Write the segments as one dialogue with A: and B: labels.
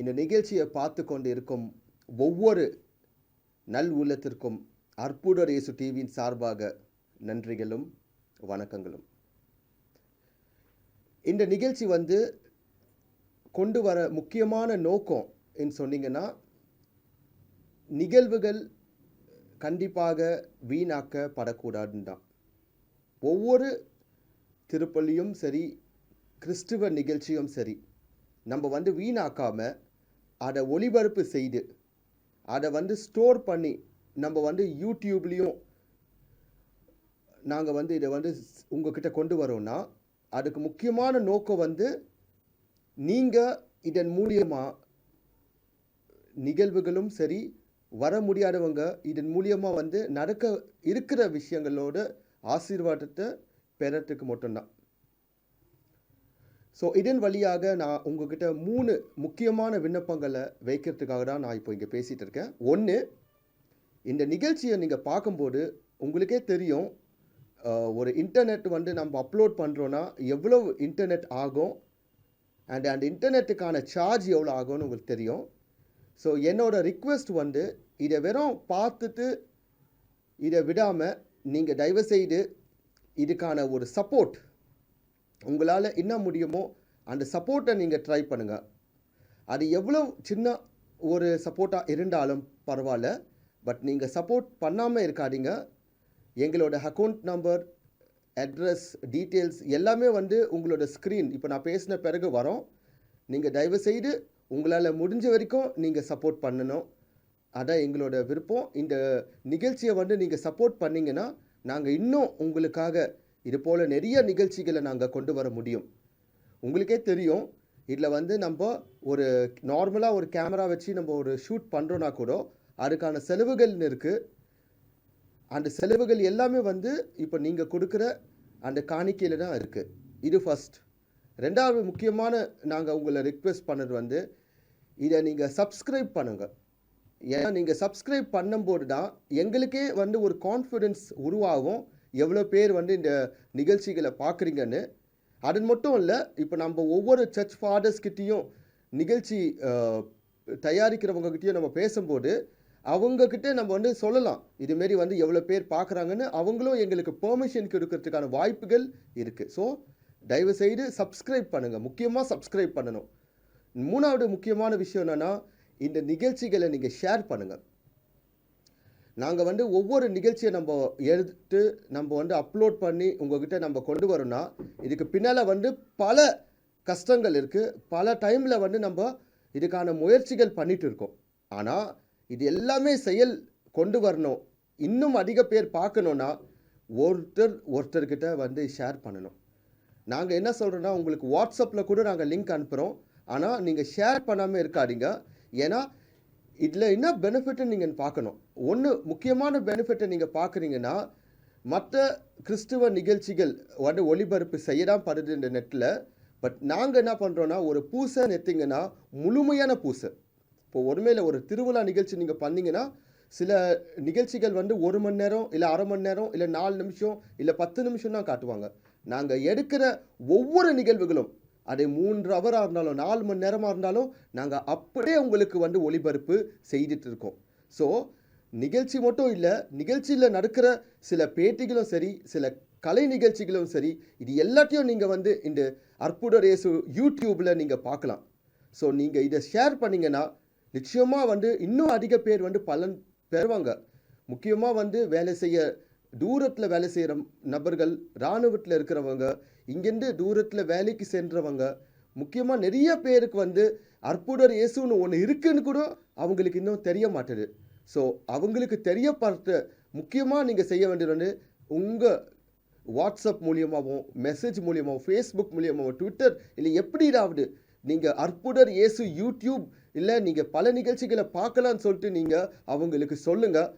A: இந்த நிகழ்ச்சியை பார்த்து கொண்டு இருக்கும் ஒவ்வொரு நல் உள்ளத்திற்கும் அற்புதர் இயேசு டிவியின் சார்பாக நன்றிகளும் வணக்கங்களும். இந்த நிகழ்ச்சி கொண்டு வர முக்கியமான நோக்கம் என்று சொன்னீங்கன்னா, நிகழ்வுகள் கண்டிப்பாக வீணாக்கப்படக்கூடாதுன்னு தான். ஒவ்வொரு திருப்பலியும் சரி, கிறிஸ்துவ நிகழ்ச்சியும் சரி, நம்ம வீணாக்காமல் அதை ஒளிபரப்பு செய்து அதை ஸ்டோர் பண்ணி நம்ம யூடியூப்லேயும் நாங்கள் இதை உங்ககிட்ட கொண்டு வரோன்னா, அதுக்கு முக்கியமான நோக்கம் நீங்கள் இதன் மூலியமாக நிகழ்வுகளும் சரி, வர முடியாதவங்க இதன் மூலியமாக நடக்க இருக்கிற விஷயங்களோட ஆசீர்வாதத்தை பெறத்துக்கு மட்டும்தான். ஸோ இதன் வழியாக நான் உங்ககிட்ட 3 முக்கியமான விண்ணப்பங்களை வைக்கிறதுக்காக தான் நான் இப்போ இங்கே பேசிகிட்டு இருக்கேன். ஒன்று, இந்த நிகழ்ச்சியை நீங்கள் பார்க்கும்போது உங்களுக்கே தெரியும், ஒரு இன்டர்நெட் நம்ம அப்லோட் பண்ணுறோன்னா எவ்வளோ இன்டர்நெட் ஆகும், அந்த இன்டர்நெட்டுக்கான சார்ஜ் எவ்வளோ ஆகும்னு உங்களுக்கு தெரியும். ஸோ என்னோடய ரிக்வெஸ்ட் இதை வெறும் பார்த்துட்டு இதை விடாமல் நீங்கள் தயவுசெய்து இதுக்கான ஒரு சப்போர்ட் உங்களால் என்ன முடியுமோ அந்த சப்போர்ட்டை நீங்கள் ட்ரை பண்ணுங்கள். அது எவ்வளோ சின்ன ஒரு சப்போர்ட்டாக இருந்தாலும் பரவாயில்ல, பட் நீங்கள் சப்போர்ட் பண்ணாமல் இருக்காதீங்க. எங்களோட அக்கௌண்ட் நம்பர், அட்ரஸ், டீட்டெயில்ஸ் எல்லாமே உங்களோட ஸ்க்ரீன் இப்போ நான் பேசின பிறகு வரோம். நீங்கள் தயவுசெய்து உங்களால் முடிஞ்ச வரைக்கும் நீங்கள் சப்போர்ட் பண்ணணும். அதான் எங்களோட விருப்பம். இந்த நிகழ்ச்சியை நீங்கள் சப்போர்ட் பண்ணிங்கன்னா நாங்கள் இன்னும் உங்களுக்காக இது போல் நிறைய நிகழ்ச்சிகளை நாங்கள் கொண்டு வர முடியும். உங்களுக்கே தெரியும், இதில் நம்ம ஒரு நார்மலாக ஒரு கேமரா வச்சு நம்ம ஒரு ஷூட் பண்ணுறோன்னா கூட அதுக்கான செலவுகள்னு இருக்குது. அந்த செலவுகள் எல்லாமே இப்போ நீங்கள் கொடுக்குற அந்த காணிக்கையில் தான் இருக்குது. இது ஃபஸ்ட். ரெண்டாவது முக்கியமான நாங்கள் உங்களை ரிக்வெஸ்ட் பண்ணது இதை நீங்கள் சப்ஸ்கிரைப் பண்ணுங்கள். ஏன்னா நீங்கள் சப்ஸ்கிரைப் பண்ணும்போது தான் எங்களுக்கே ஒரு கான்ஃபிடென்ஸ் உருவாகும், எவ்வளோ பேர் இந்த நிகழ்ச்சிகளை பார்க்குறீங்கன்னு. அது மட்டும் இல்லை, இப்போ நம்ம ஒவ்வொரு சர்ச் ஃபாதர்ஸ்கிட்டையும் நிகழ்ச்சி தயாரிக்கிறவங்ககிட்டையும் நம்ம பேசும்போது அவங்கக்கிட்ட நம்ம சொல்லலாம், இதுமாரி எவ்வளோ பேர் பார்க்குறாங்கன்னு. அவங்களும் எங்களுக்கு பெர்மிஷன் கொடுக்கறதுக்கான வாய்ப்புகள் இருக்குது. ஸோ தயவுசெய்து சப்ஸ்கிரைப் பண்ணுங்கள். முக்கியமாக சப்ஸ்கிரைப் பண்ணணும். மூணாவது முக்கியமான விஷயம் என்னென்னா, இந்த நிகழ்ச்சிகளை நீங்கள் ஷேர் பண்ணுங்கள். நாங்கள் ஒவ்வொரு நிகழ்ச்சியை நம்ம எடுத்து நம்ம அப்லோட் பண்ணி உங்கள்கிட்ட நம்ம கொண்டு வரோன்னா, இதுக்கு பின்னால் பல கஷ்டங்கள் இருக்குது. பல டைமில் நம்ம இதுக்கான முயற்சிகள் பண்ணிகிட்டு இருக்கோம். ஆனால் இது எல்லாமே கொண்டு வரணும், இன்னும் அதிக பேர் பார்க்கணுன்னா ஒருத்தர்கிட்ட ஷேர் பண்ணணும். நாங்கள் என்ன சொல்கிறோன்னா, உங்களுக்கு வாட்ஸ்அப்பில் கூட நாங்கள் லிங்க் அனுப்புகிறோம். ஆனால் நீங்கள் ஷேர் பண்ணாமல் இருக்காதீங்க. ஏன்னா இதில் என்ன பெனிஃபிட்னு நீங்கள் பார்க்கணும். ஒன்று முக்கியமான பெனிஃபிட்டை நீங்கள் பார்க்குறீங்கன்னா, மற்ற கிறிஸ்துவ நிகழ்ச்சிகள் ஒளிபரப்பு செய்யதான் படுது இந்த நெட்டில். பட் நாங்கள் என்ன பண்ணுறோன்னா, ஒரு பூசை எடுத்தீங்கன்னா முழுமையான பூசை. இப்போ ஒருமையில் ஒரு திருவிழா நிகழ்ச்சி நீங்கள் பண்ணிங்கன்னா, சில நிகழ்ச்சிகள் 1 மணி நேரம் இல்லை அரை மணி நேரம் இல்லை 4 நிமிஷம் இல்லை 10 நிமிஷம் தான் காட்டுவாங்க. நாங்கள் எடுக்கிற ஒவ்வொரு நிகழ்வுகளும், அது 3 ஹவராக இருந்தாலும் 4 மணி நேரமாக இருந்தாலும் நாங்கள் அப்படியே உங்களுக்கு ஒளிபரப்பு செய்துட்டு இருக்கோம். ஸோ நிகழ்ச்சி மட்டும் இல்லை, நிகழ்ச்சியில் நடக்கிற சில பேட்டிகளும் சரி, சில கலை நிகழ்ச்சிகளும் சரி, இது எல்லாத்தையும் நீங்கள் இந்த அற்புதர் இயேசு யூடியூப்பில் நீங்கள் பார்க்கலாம். ஸோ நீங்கள் இதை ஷேர் பண்ணிங்கன்னா நிச்சயமாக இன்னும் அதிக பேர் பலன் பெறுவாங்க. முக்கியமாக வேலை செய்ய தூரத்தில் வேலை செய்கிற நபர்கள், இராணுவத்தில் இருக்கிறவங்க, இங்கேருந்து தூரத்தில் வேலைக்கு சென்றவங்க, முக்கியமாக நிறைய பேருக்கு அற்புதர் இயேசுன்னு ஒன்று இருக்குன்னு கூட அவங்களுக்கு இன்னும் தெரிய மாட்டுது. ஸோ அவங்களுக்கு தெரியப்படுத்த முக்கியமாக நீங்கள் செய்ய வேண்டியது உங்கள் வாட்ஸ்அப் மூலியமாகவும், மெசேஜ் மூலியமாகவும், ஃபேஸ்புக் மூலியமாகவும், ட்விட்டர் இல்லை எப்படியாவது நீங்கள் அற்புதர் இயேசு யூடியூப் இல்லை நீங்கள் பல நிகழ்ச்சிகளை பார்க்கலான்னு சொல்லிட்டு நீங்கள் அவங்களுக்கு சொல்லுங்கள்.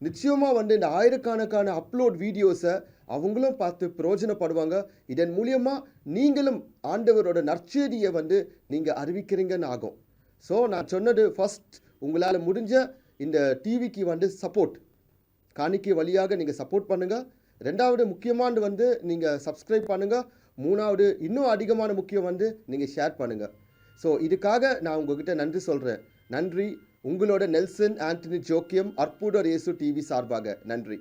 A: நிச்சயமாக இந்த ஆயிரக்கணக்கான அப்லோட் வீடியோஸை அவங்களும் பார்த்து பிரயோஜனப்படுவாங்க. இதன் மூலியமாக நீங்களும் ஆண்டவரோட நற்செய்தியை நீங்கள் அறிவிக்கிறீங்கன்னு ஆகும். ஸோ நான் சொன்னது, ஃபஸ்ட் உங்களால் முடிஞ்ச இந்த டிவிக்கு சப்போர்ட் காணிக்கை வழியாக நீங்கள் சப்போர்ட் பண்ணுங்கள். ரெண்டாவது முக்கியமான நீங்கள் சப்ஸ்கிரைப் பண்ணுங்கள். மூணாவது இன்னும் அதிகமான முக்கியம் நீங்கள் ஷேர் பண்ணுங்கள். ஸோ இதுக்காக நான் உங்ககிட்ட நன்றி சொல்கிறேன். நன்றி. உங்களோட நெல்சன் ஆண்டனி ஜோக்கியம், அற்புதர் இயேசு டிவி சார்பாக நன்றி.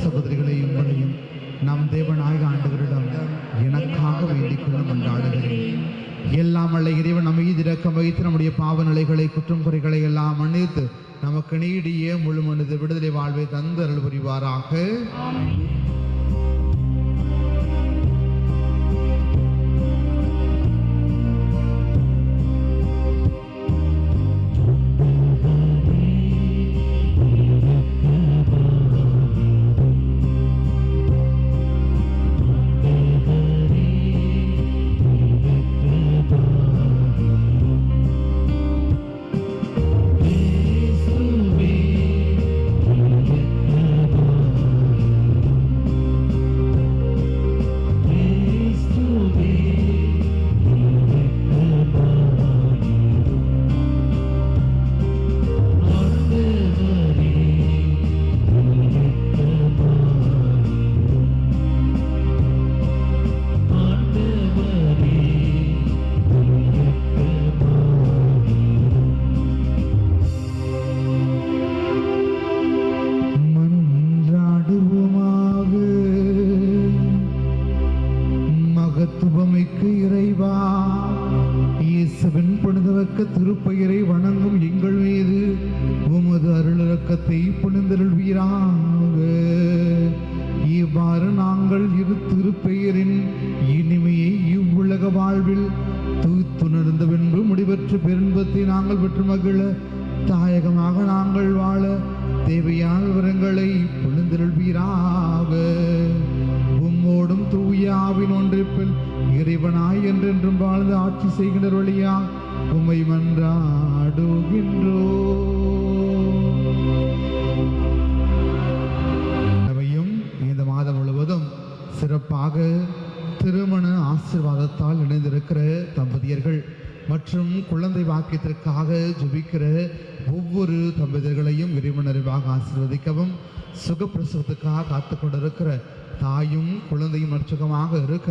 B: சகோதரிகளையும் நம் தேவனாக ஆண்டவரிடம் எனக்காக வேண்டிக் கொள்ள மன்றாடுகிறேன். எல்லாம் வல்ல இறைவன் நம்மை இரக்கம் வைத்து நம்முடைய பாவ நிலைகளை குற்றம் குறைகளை எல்லாம் மன்னித்து நமக்கு நீடிய முழு மனித விடுதலை வாழ்வை தந்து அருள் புரிவாராக. திருப்பெயரை வணங்கும் எங்கள் மீது உமது அருளிரக்கத்தை புனிதருள்வீராக. இவ்வாறு நாங்கள் இரு திருப்பெயரின் இனிமையை இவ்வுலக வாழ்வில் தூத்துணர்ந்த பின்பு முடிவற்ற பெருன்பத்தை நாங்கள் பெற்று மகிழ தாயகமாக நாங்கள் வாழ தேவையான விவரங்களை புனிதருள்வீராக. உம்மோடும் தூய ஆவின் ஒன்றிப்பில் இறைவனாய் என்றென்றும் வாழ்ந்து ஆட்சி செய்கின்ற வழியா உம்மை மன்றாடுகின்றோம். இந்த மாதம் முழுவதும் சிறப்பாக திருமண ஆசீர்வாதத்தால் இணைந்திருக்கிற தம்பதியர்கள் மற்றும் குழந்தை வாக்கியத்திற்காக ஜெபிக்கிற ஒவ்வொரு தம்பதியர்களையும் இறைவன் நிறைவாக ஆசீர்வதிக்கவும், சுகப்பிரசவத்துக்காக காத்து கொண்டிருக்கிற தாயும் குழந்தையும் நற்சுகமாக இருக்க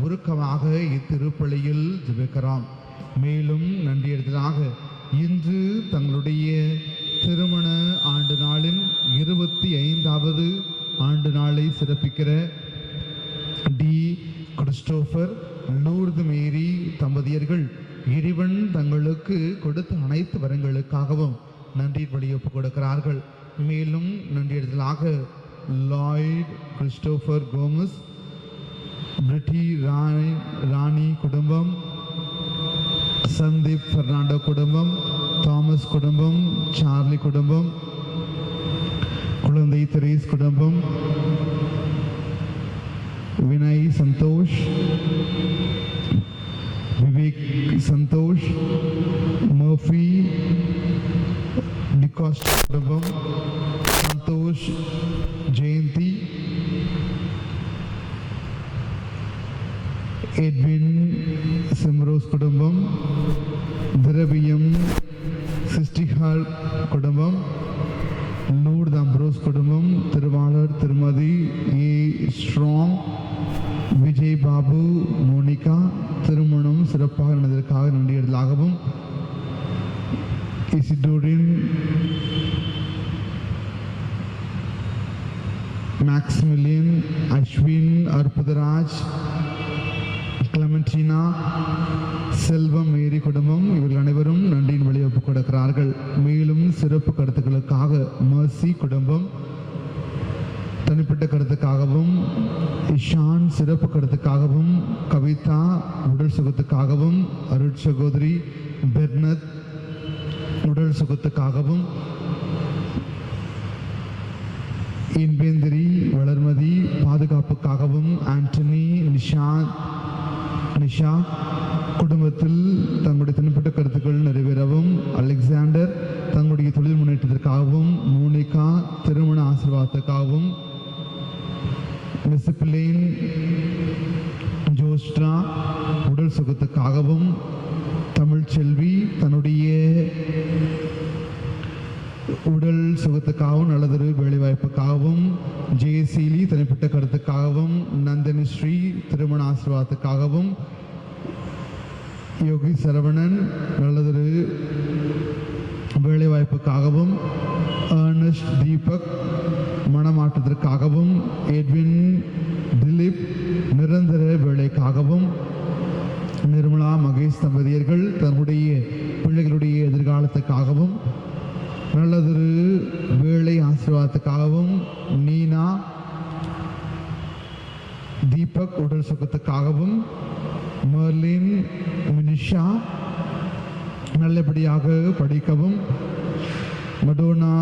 B: உருக்கமாக இத்திருப்பலியில் ஜெபிக்கிறோம். மேலும் நன்றியறிதலாக இன்று தங்களுடைய திருமண ஆண்டு நாளின் 25வது ஆண்டு நாளை சிறப்பிக்கிற டி கிறிஸ்டோபர் லூர்து மேரி தம்பதியர்கள் இறைவன் தங்களுக்கு கொடுத்த அனைத்து வரங்களுக்காகவும் நன்றி பலி ஒப்புக் கொடுக்கிறார்கள். மேலும் நன்றியறிதலாக லாய்ட் கிறிஸ்டோபர் கோமஸ், பிரிட்டி ராணி குடும்பம், சந்தீப் பெர்னாண்டோ குடும்பம், தாமஸ் குடும்பம், சார்லி குடும்பம், குழந்தை தெரேஸ் குடும்பம், வினய் சந்தோஷ், விவேக் சந்தோஷ், மர்ஃபி டிகாஸ்ட் குடும்பம், சந்தோஷ் ஜெயந்தி, எட்வின் சிம்ரோஸ் குடும்பம், திரவியம் சிஸ்டிஹால் குடும்பம், லூர்து அம்ப்ரோஸ் குடும்பம், திருவாளர் திருமதி A Strong, Vijay Babu, Monica திருமணம் சிறப்பாக நடந்ததற்காக நன்றியறிதலாகவும், இசிடோரின் மேக்ஸ்மிலியன், அஸ்வின், அற்புதராஜ், கிளமெண்டினா, செல்வம் மேரி குடும்பம் இவர்கள் அனைவரும் நன்றியின் வழி ஒப்புக் கொடுக்கிறார்கள். மேலும் சிறப்பு கருத்துக்களுக்காக மர்சி குடும்பம், தனிப்பட்ட கருத்துக்காகவும், இஷான் சிறப்பு கருத்துக்காகவும், கவிதா உடல் சுகத்துக்காகவும், அருட் சகோதரி பெர்னத் உடல் சுகத்துக்காகவும், இன்பேந்திரி வளர்மதி பாதுகாப்புக்காகவும், ஆண்டனி, நிஷா குடும்பத்தில் தங்களுடைய தனிப்பட்ட கருத்துக்கள் நிறைவேறவும், அலெக்சாண்டர் தங்களுடைய தொழில் முன்னேற்றத்திற்காகவும், மோனிகா திருமண ஆசீர்வாதத்துக்காகவும், மிஸ்பிலேன் ஜோஸ்ட்ரா உடல் சுகத்துக்காகவும், தமிழ்ச்செல்வி தன்னுடைய உடல் சுகத்துக்காகவும், நல்லதொரு வேலைவாய்ப்புக்காகவும், ஜெயசீலி தனிப்பட்ட கருத்துக்காகவும், நந்தினி ஸ்ரீ திருமண ஆசீர்வாதத்துக்காகவும், யோகி சரவணன் நல்லதொரு வேலைவாய்ப்புக்காகவும், அர்னஸ்ட் தீபக் மனமாற்றத்திற்காகவும், எட்வின் திலீப் நிரந்தர வேலைக்காகவும், நிர்மலா மகேஷ் தம்பதியர்கள் தன்னுடைய பிள்ளைகளுடைய எதிர்காலத்துக்காகவும், நல்லதொரு வேலை ஆசீர்வாதத்துக்காகவும், நீனா தீபக் உடல் சுகத்துக்காகவும், மர்லின் மினிஷா நல்லபடியாக படிக்கவும், மடோனா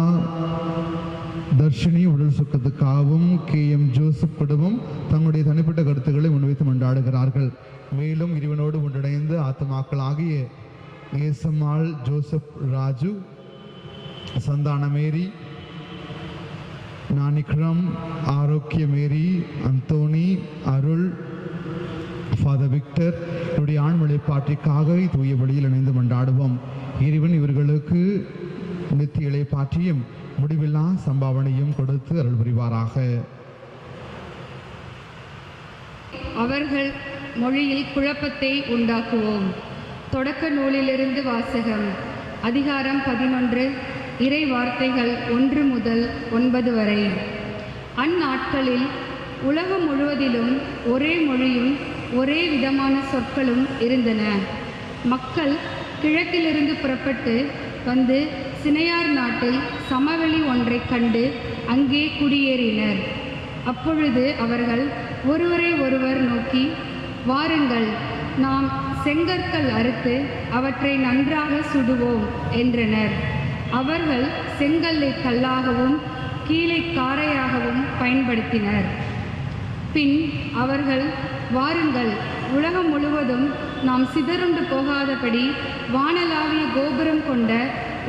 B: தர்ஷினி உடல் சுகத்துக்காகவும், KM ஜோசப் குடும்பம் தங்களுடைய தனிப்பட்ட கருத்துக்களை முன்வைத்து கொண்டாடுகிறார்கள். மேலும் இறைவனோடு ஒன்றிணைந்து ஆத்மாக்களாகிய ஏசம்மாள், ஜோசப் ராஜு, சந்தான மேரி, நானிக்ரம், ஆரோக்கிய மேரி, அந்தோனி, அருள், ஃபாதர் விக்டர் இவருடைய ஆண்மொழி பாற்றிக்காக தூய வழியில் இணைந்து கொண்டாடுவோம். இறைவன் இவர்களுக்கு நித்திய இளைப்பாற்றியும் முடிவில்லா சம்பாவனையும் கொடுத்து அருள் புரிவாராக.
C: அவர்கள் மொழியில் குழப்பத்தை உண்டாக்குவோம். தொடக்க நூலிலிருந்து வாசகம். அதிகாரம் 11, இறை வார்த்தைகள் 1 முதல் 9 வரை. அந்நாட்களில் உலகம் முழுவதிலும் ஒரே மொழியும் ஒரே விதமான சொற்களும் இருந்தன. மக்கள் கிழக்கிலிருந்து புறப்பட்டு வந்து சினையார் நாட்டில் சமவெளி ஒன்றை கண்டு அங்கே குடியேறினர். அப்பொழுது அவர்கள் ஒருவரை ஒருவர் நோக்கி, வாருங்கள், நாம் செங்கற்கள் அறுத்து அவற்றை நன்றாக சுடுவோம் என்றனர். அவர்கள் செங்கல்லை கல்லாகவும் கீழே காரையாகவும் பயன்படுத்தினர். பின் அவர்கள், வாருங்கள், உலகம் முழுவதும் நாம் சிதறுண்டு போகாதபடி வானளாவிய கோபுரம் கொண்ட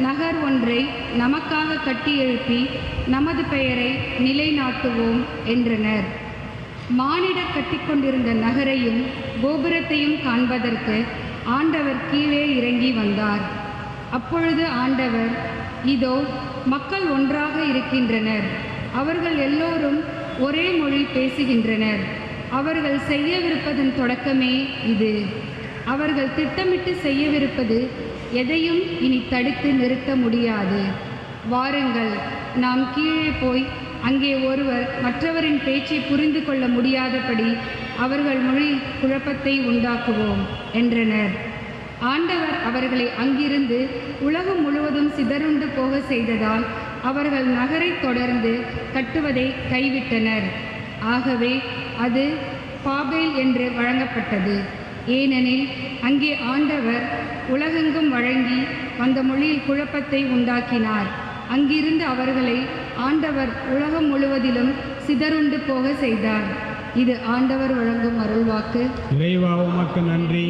C: நகர் ஒன்றை நமக்காக கட்டி எழுப்பி நமது பெயரை நிலைநாட்டுவோம் என்றனர். மானிடர் கட்டிக்கொண்டிருந்த நகரையும் கோபுரத்தையும் காண்பதற்கு ஆண்டவர் கீழே இறங்கி வந்தார். அப்பொழுது ஆண்டவர், இதோ மக்கள் ஒன்றாக இருக்கின்றனர், அவர்கள் எல்லோரும் ஒரே மொழி பேசுகின்றனர். அவர்கள் செய்யவிருப்பதன் தொடக்கமே இது. அவர்கள் திட்டமிட்டு செய்யவிருப்பது எதையும் இனி தடுத்து நிறுத்த முடியாது. வாருங்கள், நாம் கீழே போய் அங்கே ஒருவர் மற்றவரின் பேச்சை புரிந்து கொள்ள முடியாதபடி அவர்கள் மொழி குழப்பத்தை உண்டாக்குவோம் என்றனர். ஆண்டவர் அவர்களை அங்கிருந்து உலகம் முழுவதும் சிதறுண்டு போக செய்ததால் அவர்கள் நகரை தொடர்ந்து கட்டுவதை கைவிட்டனர். ஆகவே அது பாபேல் என்று வழங்கப்பட்டது. ஏனெனில் அங்கே ஆண்டவர் உலகெங்கும் வழங்கி வந்த மொழியில் குழப்பத்தை உண்டாக்கினார். அங்கிருந்து அவர்களை ஆண்டவர் உலகம் முழுவதிலும் சிதறுண்டு போக செய்தார். இது ஆண்டவர் வழங்கும் அருள்வாக்கு.
D: இறைவா உமக்கு நன்றி.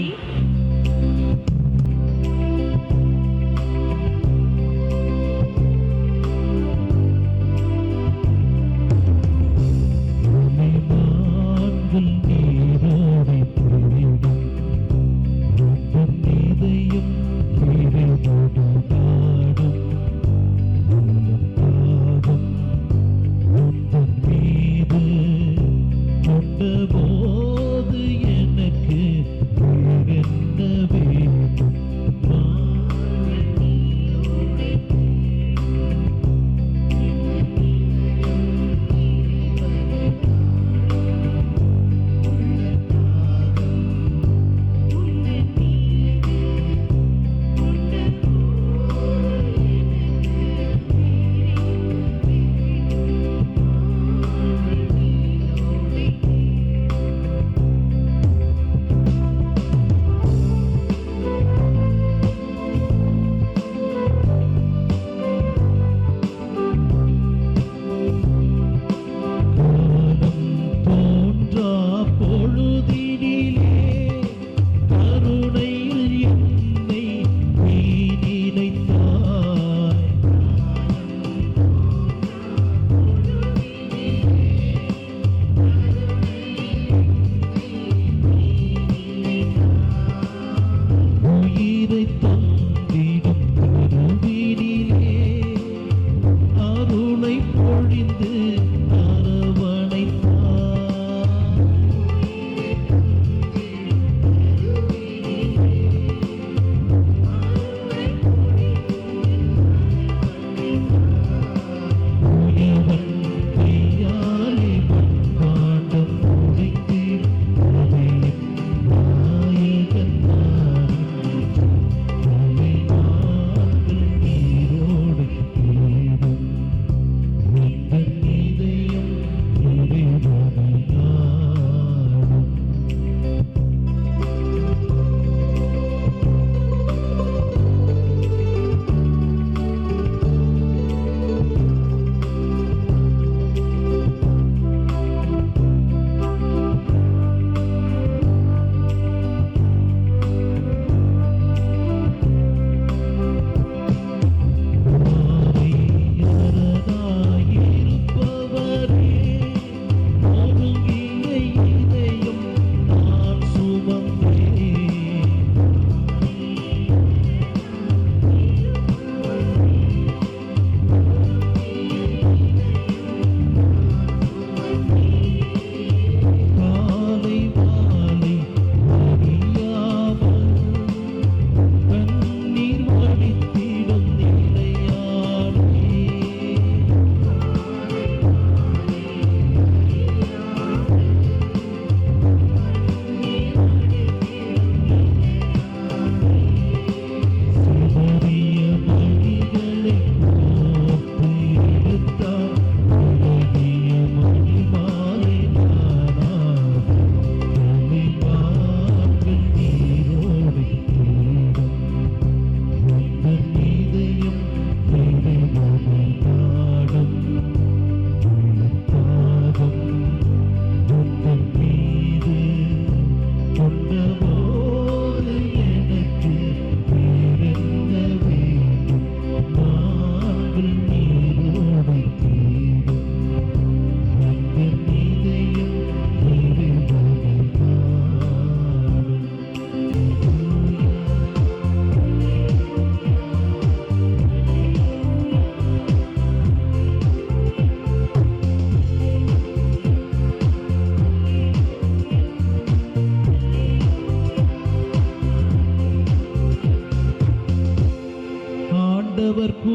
E: போது எனக்கு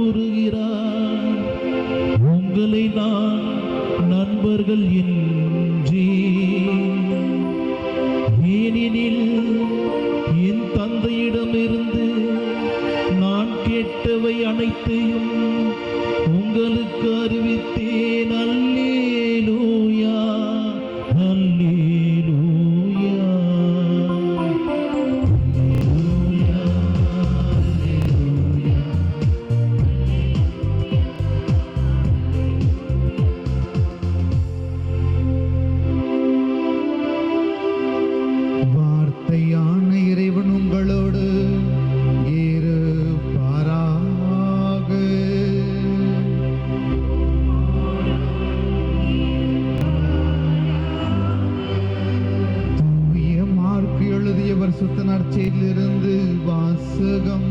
E: கூறுகிறார், உங்களை நான் நண்பர்கள் என்றேன். ஏனெனில் என் தந்தையிடமிருந்து நான் கேட்டவை அனைத்தையும் உங்களுக்கு அறிவித்தேன். அல்லேலூயா, அல்லேலூயா, அல்லேலூயா, அல்லேலூயா.
B: வார்த்தையான இறைவன் உங்களோடு இருப்பாராக. தூய மார்க்கு எழுதிய பரிசுத்த நற்செய்தியிலிருந்து வாசகம்.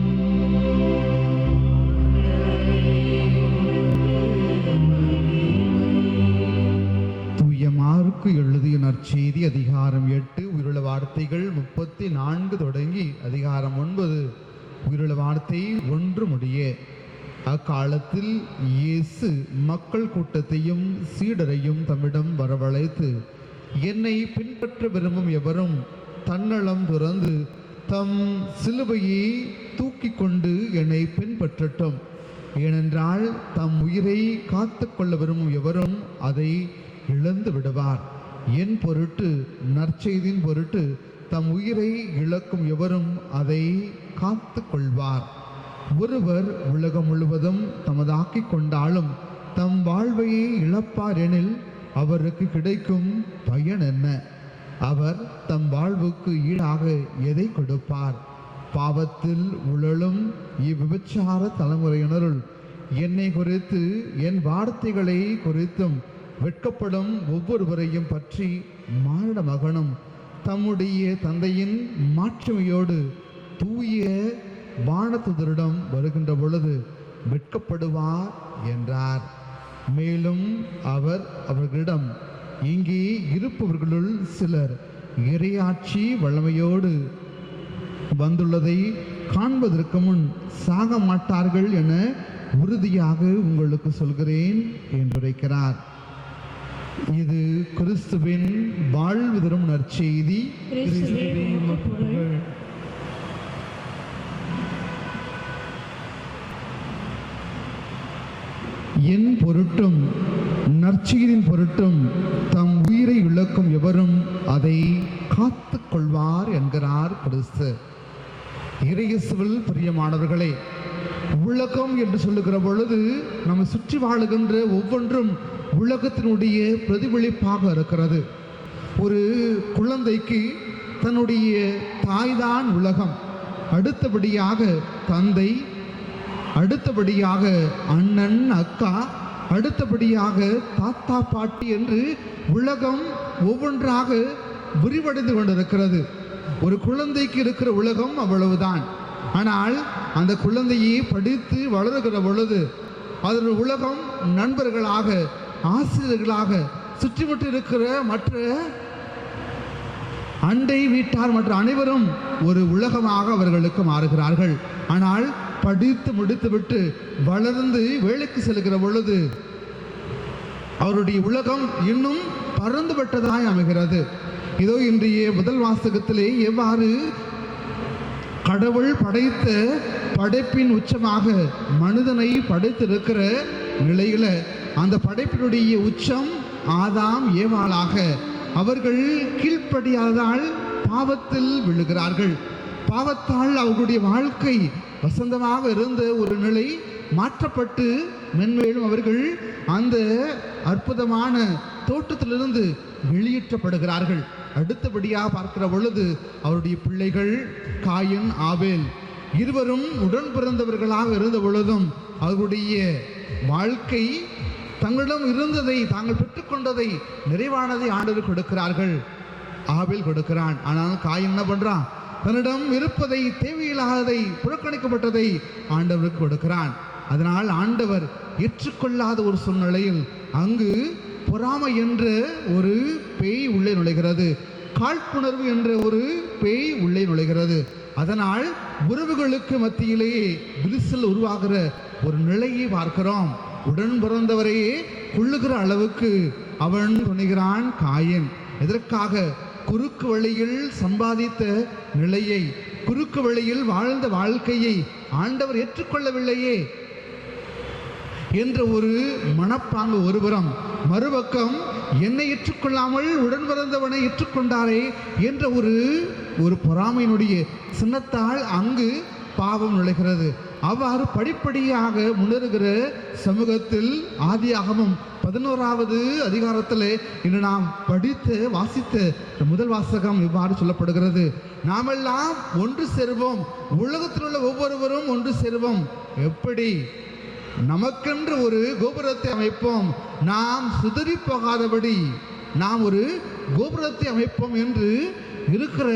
B: தூய மார்க்கு எழுதிய நற்செய்தி அதிகாரம் 8 உயிருள்ள வார்த்தைகள் 34 தொடங்கி அதிகாரம் 9 உயிருள்ள வார்த்தை 1 முடிய. அக்காலத்தில் இயேசு மக்கள் கூட்டத்தையும் சீடரையும் தம்மிடம் வரவழைத்து, என்னை பின்பற்ற விரும்பும் எவரும் தன்னலம் துறந்து தம் சிலுவையை தூக்கி கொண்டு என்னை பின்பற்றட்டும். ஏனென்றால் தம் உயிரை காத்து கொள்ள விரும்பும் எவரும் அதை இழந்து விடுவார். என் பொருட்டு, நற்செய்தியின் பொருட்டு தம் உயிரை இழக்கும் எவரும் அதை காத்து கொள்வார். ஒருவர் உலகம் முழுவதும் தமதாக்கிக் கொண்டாலும் தம் வாழ்வையை இழப்பார் எனில் அவருக்கு கிடைக்கும் பயன் என்ன? அவர் தம் வாழ்வுக்கு ஈடாக எதை கொடுப்பார்? பாவத்தில் உழலும் இவ்விபச்சார தலைமுறையினருள் என்னை குறித்து, என் வார்த்தைகளை குறித்தும் வெட்கப்படும் ஒவ்வொருவரையும் பற்றி மானிட மகனும் தம்முடைய தந்தையின் மாட்சிமையோடு தூய வானதுதரிடம் வருகின்ற பொழுது வெட்கப்படுவார் என்றார். மேலும் அவர் அவர்களிடம், இங்கே இருப்பவர்களுள் சிலர் இறையாட்சி வல்லமையோடு வந்துள்ளதை காண்பதற்கு முன் சாக மாட்டார்கள் என உறுதியாக உங்களுக்கு சொல்கிறேன் என்றுரைக்கிறார். இது கிறிஸ்துவின் வாழ்வு தரும் நற்செய்தி. என் பொருட்டும் நற்செய்தியின் பொருட்டும் தம் உயிரை இழக்கும் எவரும் அதை காத்து கொள்வார் என்கிறார் கிறிஸ்து. இறையேசுவில் பிரியமானவர்களே, உலகம் என்று சொல்லுகிற பொழுது நம்ம சுற்றி வாழுகின்ற ஒவ்வொன்றும் உலகத்தினுடைய பிரதிபலிப்பாக இருக்கிறது. ஒரு குழந்தைக்கு தன்னுடைய தாய்தான் உலகம், அடுத்தபடியாக தந்தை, அடுத்தபடியாக அண்ணன் அக்கா, அடுத்தபடியாக தாத்தா பாட்டி என்று உலகம் ஒவ்வொன்றாக விரிவடைந்து கொண்டிருக்கிறது. ஒரு குழந்தைக்கு இருக்கிற உலகம் அவ்வளவுதான். ஆனால் அந்த குழந்தையை படித்து வளருகிற பொழுது அதன் உலகம் நண்பர்களாக, ஆசிரியர்களாக, சுற்றிவிட்டு இருக்கிற மற்ற அண்டை வீட்டார் மற்ற அனைவரும் ஒரு உலகமாக அவர்களுக்கு மாறுகிறார்கள். ஆனால் படித்து முடித்துவிட்டு வளர்ந்து வேலைக்கு செல்கிற பொழுது அவருடைய உலகம் இன்னும் பறந்துபட்டதாய் அமைகிறது. இதோ இன்றைய முதல் வாசகத்திலே எவ்வாறு கடவுள் படைத்த படைப்பின் உச்சமாக மனிதனை படைத்திருக்கிற நிலையில அந்த படைப்பினுடைய உச்சம் ஆதாம் ஏவாளாக அவர்கள் கீழ்ப்படியாததால் பாவத்தில் விழுகிறார்கள். பாவத்தால் அவர்களுடைய வாழ்க்கை வசந்தமாக இருந்த ஒரு நிலை மாற்றப்பட்டு மென்மேலும் அவர்கள் அந்த அற்புதமான தோட்டத்திலிருந்து வெளியேற்றப்படுகிறார்கள். அடுத்தபடியாக பார்க்கிற பொழுது அவருடைய பிள்ளைகள் காயின், ஆபேல் இருவரும் உடன் பிறந்தவர்களாக இருந்த பொழுதும் அவர்களுடைய வாழ்க்கை தங்களிடம் இருந்ததை, தாங்கள் பெற்றுக்கொண்டதை, நிறைவானதை ஆண்டவர் கொடுக்கிறார்கள். ஆபேல் கொடுக்கிறான். ஆனால் காயின் என்ன பண்றான்? தன்னிடம் இருப்பதை, தேவையில்லாததை, புறக்கணிக்கப்பட்டதை ஆண்டவருக்கு கொடுக்கிறான். அதனால் ஆண்டவர் ஏற்றுக்கொள்ளாத ஒரு சூழ்நிலையில் அங்கு பொறாமை என்ற ஒரு பேய் உள்ளே நுழைகிறது, காழ்ப்புணர்வு என்ற ஒரு பேய் உள்ளே நுழைகிறது. அதனால் உறவுகளுக்கு மத்தியிலேயே விரிசல் உருவாகிற ஒரு நிலையை பார்க்கிறோம். உடன் பிறந்தவரையே கொள்ளுகிற அளவுக்கு அவன் துணிகிறான் காயன். எதற்காக? குறுக்கு வழியில் சம்பாதித்த நிலையை, குறுக்கு வழியில் வாழ்ந்த வாழ்க்கையை ஆண்டவர் ஏற்றுக்கொள்ளவில்லையே என்ற ஒரு மனப்பாங்கு ஒருபுறம், மறுபக்கம் என்னை ஏற்றுக்கொள்ளாமல் உடன் பிறந்தவனை ஏற்றுக்கொண்டாரே என்ற ஒரு பொறாமையினுடைய சின்னத்தால் அங்கு பாவம் நுழைகிறது. அவ்வாறு படிப்படியாக முன்னேறுகிற சமூகத்தில் ஆதியாகமம் 11வது அதிகாரத்தில் இன்று நாம் படித்து வாசித்த முதல் வாசகம் இவ்வாறு சொல்லப்படுகிறது. நாமெல்லாம் ஒன்று சேருவோம், உலகத்தில் உள்ள ஒவ்வொருவரும் ஒன்று சேருவோம். எப்படி? நமக்கென்று ஒரு கோபுரத்தை அமைப்போம், நாம் சிதறி போகாதபடி நாம் ஒரு கோபுரத்தை அமைப்போம் என்று இருக்கிற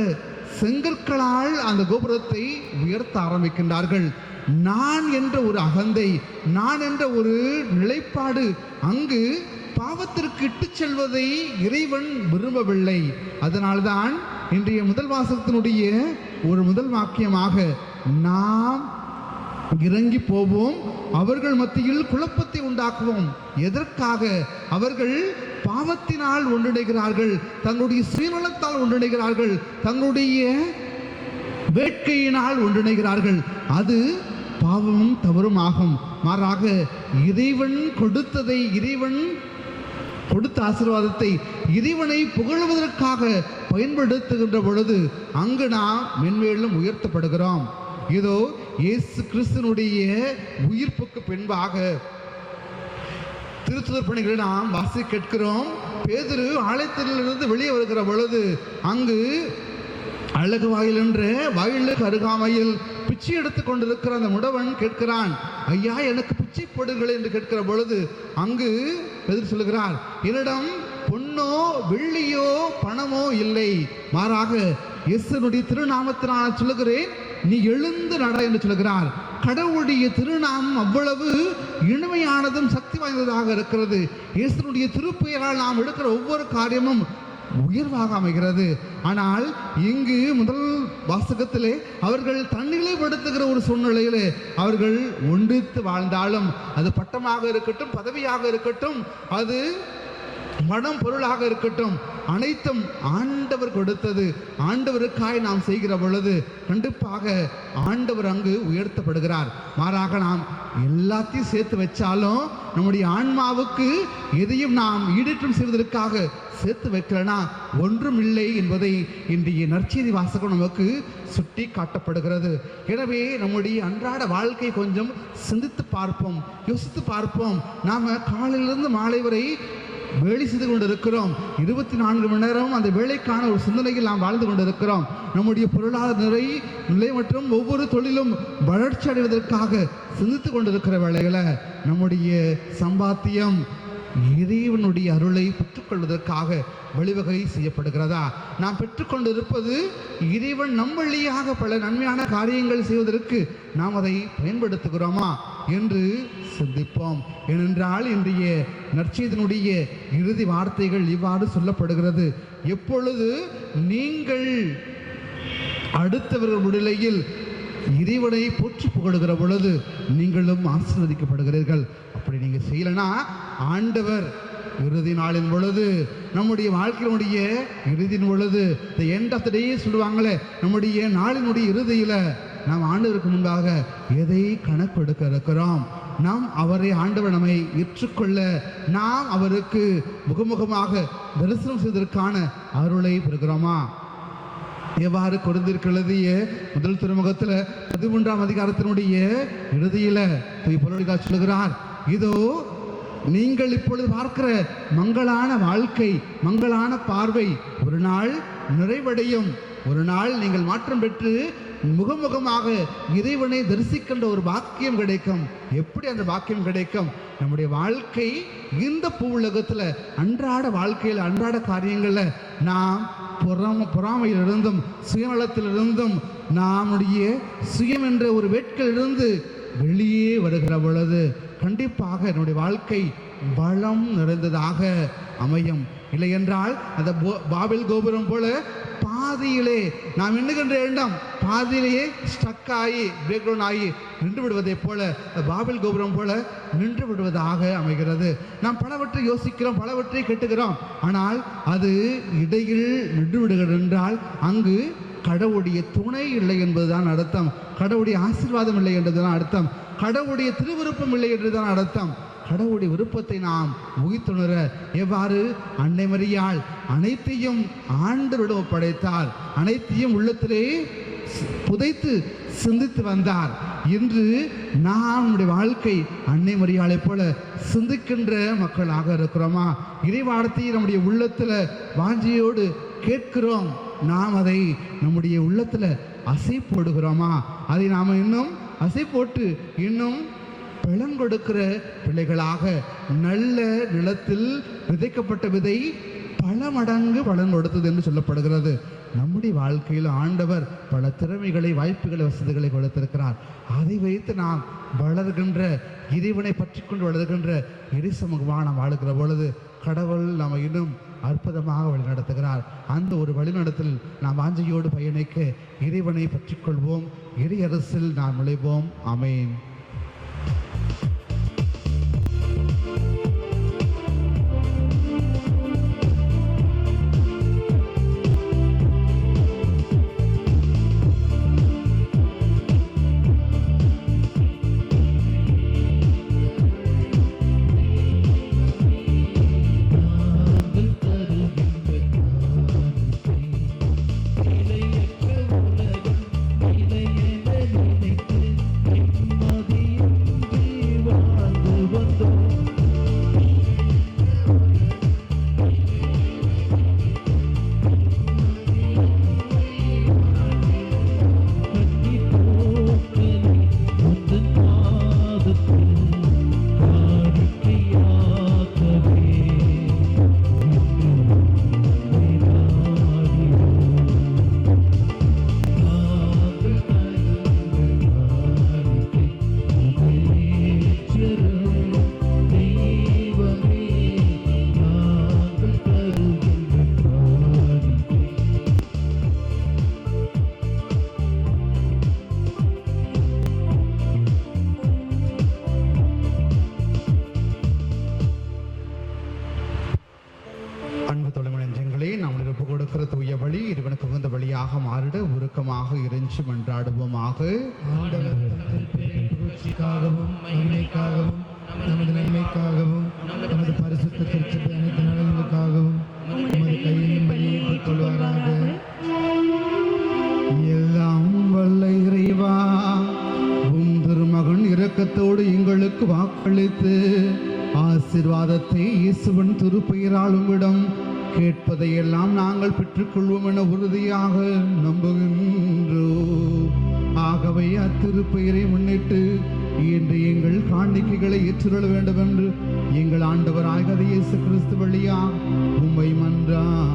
B: செங்கற்களால் அந்த கோபுரத்தை உயர்த்த ஆரம்பிக்கின்றார்கள். நான் என்ற ஒரு அகந்தை, நான் என்ற ஒரு நிலைப்பாடு அங்கு பாவத்திற்கு இட்டு செல்வதை இறைவன் விரும்பவில்லை. அதனால்தான் இன்றைய முதல் வாசகத்தினுடைய ஒரு முதல் வாக்கியமாக நாம் இறங்கி போவோம், அவர்கள் மத்தியில் குழப்பத்தை உண்டாக்குவோம். எதற்காக? அவர்கள் பாவத்தினால் ஒன்றிணைகிறார்கள், தங்களுடைய சுயநலத்தால் ஒன்றிணைகிறார்கள், தங்களுடைய வேட்கையினால் ஒன்றிணைகிறார்கள். அது பாவமும் தவறும் ஆகும். மாறாக இறைவன் கொடுத்ததை, இறைவன் கொடுத்த ஆசீர்வாதத்தை இறைவனை புகழுவதற்காக பயன்படுத்துகின்ற பொழுது அங்கு நாம் மென்மேலும் உயர்த்தப்படுகிறோம். இதோ இயேசு கிறிஸ்துனுடைய உயிர்ப்புக்கு பின்பாக திருத்துதர் பணிகளை நாம் வாசி கேட்கிறோம். பேதுரு ஆலயத்திலிருந்து வெளியே வருகிற பொழுது அங்கு அழகு வாயில் என்ற வாயிலுக்கு அருகாமையில் பிச்சை எடுத்துக் கொண்டிருக்கிற அந்த முடவன் கேட்கிறான், ஐயா எனக்கு பிச்சை போடுங்கள் என்று கேட்கிற பொழுது அங்கு பேதுரு சொல்லுகிறார், என்னிடம் பொன்னோ வெள்ளியோ பணமோ இல்லை, மாறாக இயேசுனுடைய திருநாமத்தினால் சொல்லுகிறேன், நீ எழுந்து நட என்று சொல்கிறார். கடவுளுடைய திருநாமம் அவ்வளவு இனிமையானதும் சக்தி வாய்ந்ததாக இருக்கிறது. இயேசுனுடைய திருப்பெயரால் நாம் எடுக்கிற ஒவ்வொரு காரியமும் உயர்வாக அமைகிறது. ஆனால் இங்கு முதல் வாசகத்திலே அவர்கள் தன்னிலைப்படுத்துகிற ஒரு சூழ்நிலையிலே அவர்கள் ஒன்றித்து வாழ்ந்தாலும், அது பட்டமாக இருக்கட்டும், பதவியாக இருக்கட்டும், அது மனம் பொருளாக இருக்கட்டும், அனைத்தும் ஆண்டவர் கொடுத்தது. ஆண்டவருக்காய் நாம் செய்கிற பொழுது கண்டிப்பாக ஆண்டவர் அங்கு உயர்த்தப்படுகிறார். மாறாக நாம் எல்லாத்தையும் சேர்த்து வச்சாலும் நம்முடைய ஆன்மாவுக்கு எதையும் நாம் ஈடேற்றம் செய்வதற்காக சேர்த்து வைக்கலனா ஒன்றும் இல்லை என்பதை இன்றைய நற்செய்தி வாசகம் நமக்கு சுட்டி காட்டப்படுகிறது. எனவே நம்முடைய அன்றாட வாழ்க்கை கொஞ்சம் சிந்தித்து பார்ப்போம், யோசித்து பார்ப்போம். நாம் காலையிலிருந்து மாலை வரை வேலை செய்து கொண்டிருக்கிறோம். 24 மணி நேரம் அந்த வேலைக்கான ஒரு சிந்தனையில் நாம் வாழ்ந்து கொண்டிருக்கிறோம். நம்முடைய பொருளாதார நிலை மற்றும் ஒவ்வொரு தொழிலும் வளர்ச்சி அடைவதற்காக சிந்தித்து கொண்டிருக்கிற வேளைகளை நம்முடைய சம்பாத்தியம் இறைவனுடைய அருளை பெற்றுக்கொள்வதற்காக வழிவகை செய்யப்படுகிறதா? நாம் பெற்றுக்கொண்டிருப்பது இறைவன் நம் வழியாக பல நன்மையான காரியங்கள் செய்வதற்கு நாம் அதை பயன்படுத்துகிறோமா என்று சிந்திப்போம். ஏனென்றால் இன்றைய நற்செய்தியினுடைய இறுதி வார்த்தைகள் இவ்வாறு சொல்லப்படுகிறது, எப்பொழுது நீங்கள் அடுத்தவர்கள் விடுதலையில் இறைவனை போற்றி புகழுகிற பொழுது நீங்களும் ஆசீர்வதிக்கப்படுகிறீர்கள். அப்படி நீங்க செய்யலனா ஆண்டவர் இறுதி நாளின் பொழுது, நம்முடைய வாழ்க்கையினுடைய இறுதியின் பொழுது, தி எண்ட் ஆஃப் த டே சொல்லுவாங்களே, நம்முடைய நாளினுடைய இறுதியில நாம் ஆண்டவருக்கு முன்பாக எதை கணக்கு எடுக்க இருக்கிறோம்? நாம் அவரை ஆண்டவர் நம்மை ஏற்றுக்கொள்ள நாம் அவருக்கு முகமுகமாக தரிசனம் செய்வதற்கான அருளை பெறுகிறோமா? எவ்வாறு கொரிந்தியருக்கு எழுதிய முதல் திருமுகத்தில் 13ஆம் அதிகாரத்தினுடைய இறுதியில பவுல் சொல்லுகிறார், இதோ நீங்கள் இப்பொழுது பார்க்கிற மங்களான வாழ்க்கை, மங்களான பார்வை ஒரு நாள் நிறைவடையும். ஒரு நாள் நீங்கள் மாற்றம் பெற்று முகமுகமாக இறைவனை தரிசிக்கின்ற ஒரு பாக்கியம் கிடைக்கும். எப்படி அந்த பாக்கியம் கிடைக்கும்? நம்முடைய வாழ்க்கை இந்த பூவுலகத்தில் அன்றாட வாழ்க்கையில் அன்றாட காரியங்களில் நாம் பொறாமையிலிருந்தும் சுயநலத்திலிருந்தும் நம்முடைய சுயம் என்ற ஒரு வேட்கையிலிருந்து வெளியே வருகிற பொழுது கண்டிப்பாக என்னுடைய வாழ்க்கை வளம் நிறைந்ததாக அமையும். இல்லை என்றால் அந்த பாபேல் கோபுரம் போல பாதியிலே நாம் எண்ணுகின்ற எண்ணம் பாதியிலேயே ஸ்டக் ஆகி பிரேக் டவுன் ஆகி நின்று விடுவதைப் போல பாபில் கோபுரம் போல நின்று விடுவதாக அமைகிறது. நாம் பலவற்றை யோசிக்கிறோம், பலவற்றை கேட்டுக்கிறோம், ஆனால் அது இடையில் நின்று விடுகிறது என்றால் அங்கு கடவுளுடைய துணை இல்லை என்பதுதான் அர்த்தம். கடவுளுடைய ஆசீர்வாதம் இல்லை என்றுதான் அர்த்தம். கடவுளுடைய திருவிருப்பம் இல்லை என்றுதான் அர்த்தம். கடவுளுடைய விருப்பத்தை நாம் உயிர்த்துணர எவ்வாறு அன்னை மரியாள் அனைத்தையும் ஆண்டவரிடம் படைத்தார், அனைத்தையும் உள்ளத்திலே புதைத்து சிந்தித்து வந்தார். இன்று நாம் நம்முடைய வாழ்க்கை அன்னை மரியாளை போல சிந்திக்கின்ற மக்களாக இருக்கிறோமா? இறைவார்த்தையை நம்முடைய உள்ளத்தில் வாஞ்சியோடு கேட்கிறோம், நாம் அதை நம்முடைய உள்ளத்தில் அசை போடுகிறோமா? அதை நாம் இன்னும் அசை போட்டு இன்னும் பலன் கொடுக்கிற பிள்ளைகளாக, நல்ல நிலத்தில் விதைக்கப்பட்ட விதை பல மடங்கு பலன் கொடுத்தது என்று சொல்லப்படுகிறது. நம்முடைய வாழ்க்கையில் ஆண்டவர் பல திறமைகளை, வாய்ப்புகளை, வசதிகளை கொடுத்திருக்கிறார். அதை வைத்து நாம் வளர்கின்ற, இறைவனை பற்றி கொண்டு வளர்கின்ற இறைசமூகமாக நாம் வாழ்கிற பொழுது கடவுள் நம்ம இன்னும் அற்புதமாக வழிநடத்துகிறார். அந்த ஒரு வழிநடத்தில் நாம் வாஞ்சையோடு பயணிக்க இறைவனை பற்றி கொள்வோம். இறை அரசில் நாம் நுழைவோம். ஆமென். மாறிட உருக்கமாக இறைஞ்சி மன்றாடுவோமாக.
F: நமது நன்மைக்காகவும் நமது பரிசுத்த திருச்சபை அனைத்து நலன்களுக்காகவும் நமது கையில் பலியிட்டுக் கொள்வாராக.
B: எல்லாம் வல்ல இறைவா, உம் திருமகன் இரக்கத்தோடு எங்களுக்கு வாக்களித்து ஆசீர்வாதத்தை இயேசுவின் திருப்பெயரால் உம்மிடம் கேட்பதையெல்லாம் நாங்கள் பெற்றுக்கொள்வோம் என உறுதியாக நம்புகின்றோம். ஆகவே அத்திருப்பெயரை முன்னிட்டு இன்று எங்கள் காணிக்கைகளை ஏற்றுக்கொள்ள வேண்டும் என்று எங்கள் ஆண்டவராகிய இயேசு கிறிஸ்து வழியாக உம்மை மன்றாடுகின்றோம்.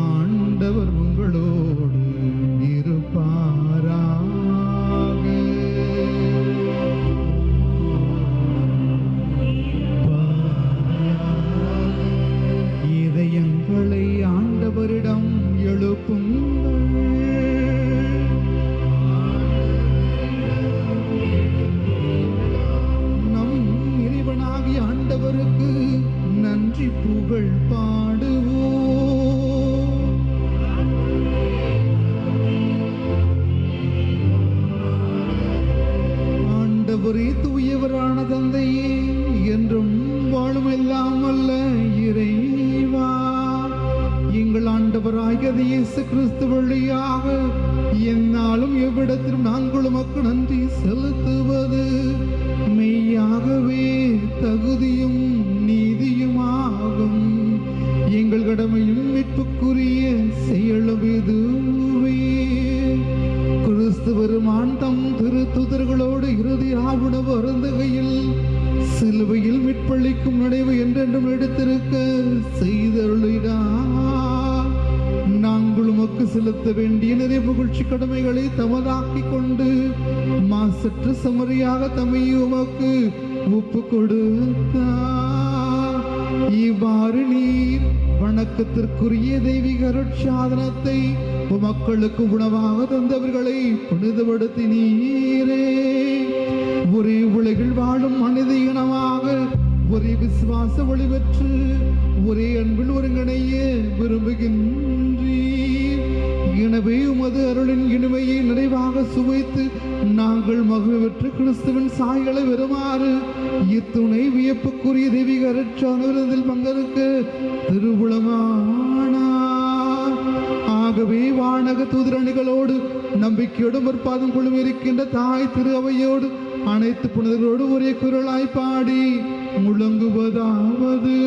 B: ஆண்டவர் உங்களோடு இருப்பாராக. இதயங்களை ஆண்டவரிடம் எழுப்புங்கள். நம் இறைவனாகிய ஆண்டவருக்கு நன்றி புகழ் பாடுவோம். ஆண்டவரே தூயவரான தந்தையே, என்றும் வாழும் எல்லாம் அல்ல இறைவா, எங்கள் ஆண்டவராகிய இயேசு கிறிஸ்து வழியாக எந்நாளும் எவ்விடத்திலும் நாங்கள் உமக்கு நன்றி செலுத்துவது மெய்யாகவே தகுதியும் நீதியுமாகும். எங்கள் கடமையும் மீட்புக்குரிய செயலும் இதுவே. கிறிஸ்து பெருமான் தம் திருத்துதர்களோடு இறுதி ஆவுணவு அருந்துகையில் சிலுவையில் மீட்பளிக்கும் நினைவு என்றென்றும் எடுத்திருக்க செய்தருளினார். நாங்கள் உமக்கு செலுத்த வேண்டிய நிறைய புகழ்ச்சி கடமைகளை தமதாக்கிக் கொண்டு மாசற்ற சமரியாக தம்மை உமக்கு ஒப்பு கொடுத்தார். இவ்வாறு நீர் வணக்கத்திற்குரிய தெய்வீக அருட்சாதனத்தை மக்களுக்கு உணவாக தந்தவர்களை புனிதப்படுத்தினீரே. ஒரே உலகில் வாழும் மனித இனமாக ஒரே விசுவாச ஒளி பெற்று ஒரே அன்பில் ஒருங்கிணைய விரும்புகின்றீர். எனவே உமது அருளின் இனிமையை நிறைவாக சுவைத்து நாங்கள் மகிழ்வற்ற கிறிஸ்துவின் சாயலை வருமாறு இத்துணை வியப்புக்குரிய தெய்வீக அருட்சாதனத்தில் பங்கெடுக்க திருவுளமானார். ஆகவே வானக தூதரணிகளோடு நம்பிக்கையோடு முற்பாதம் குழுமி இருக்கின்ற தாய் திரு அவையோடு அனைத்து புனிதர்களோடு ஒரே குரலாய் பாடி முழங்குவதாவது: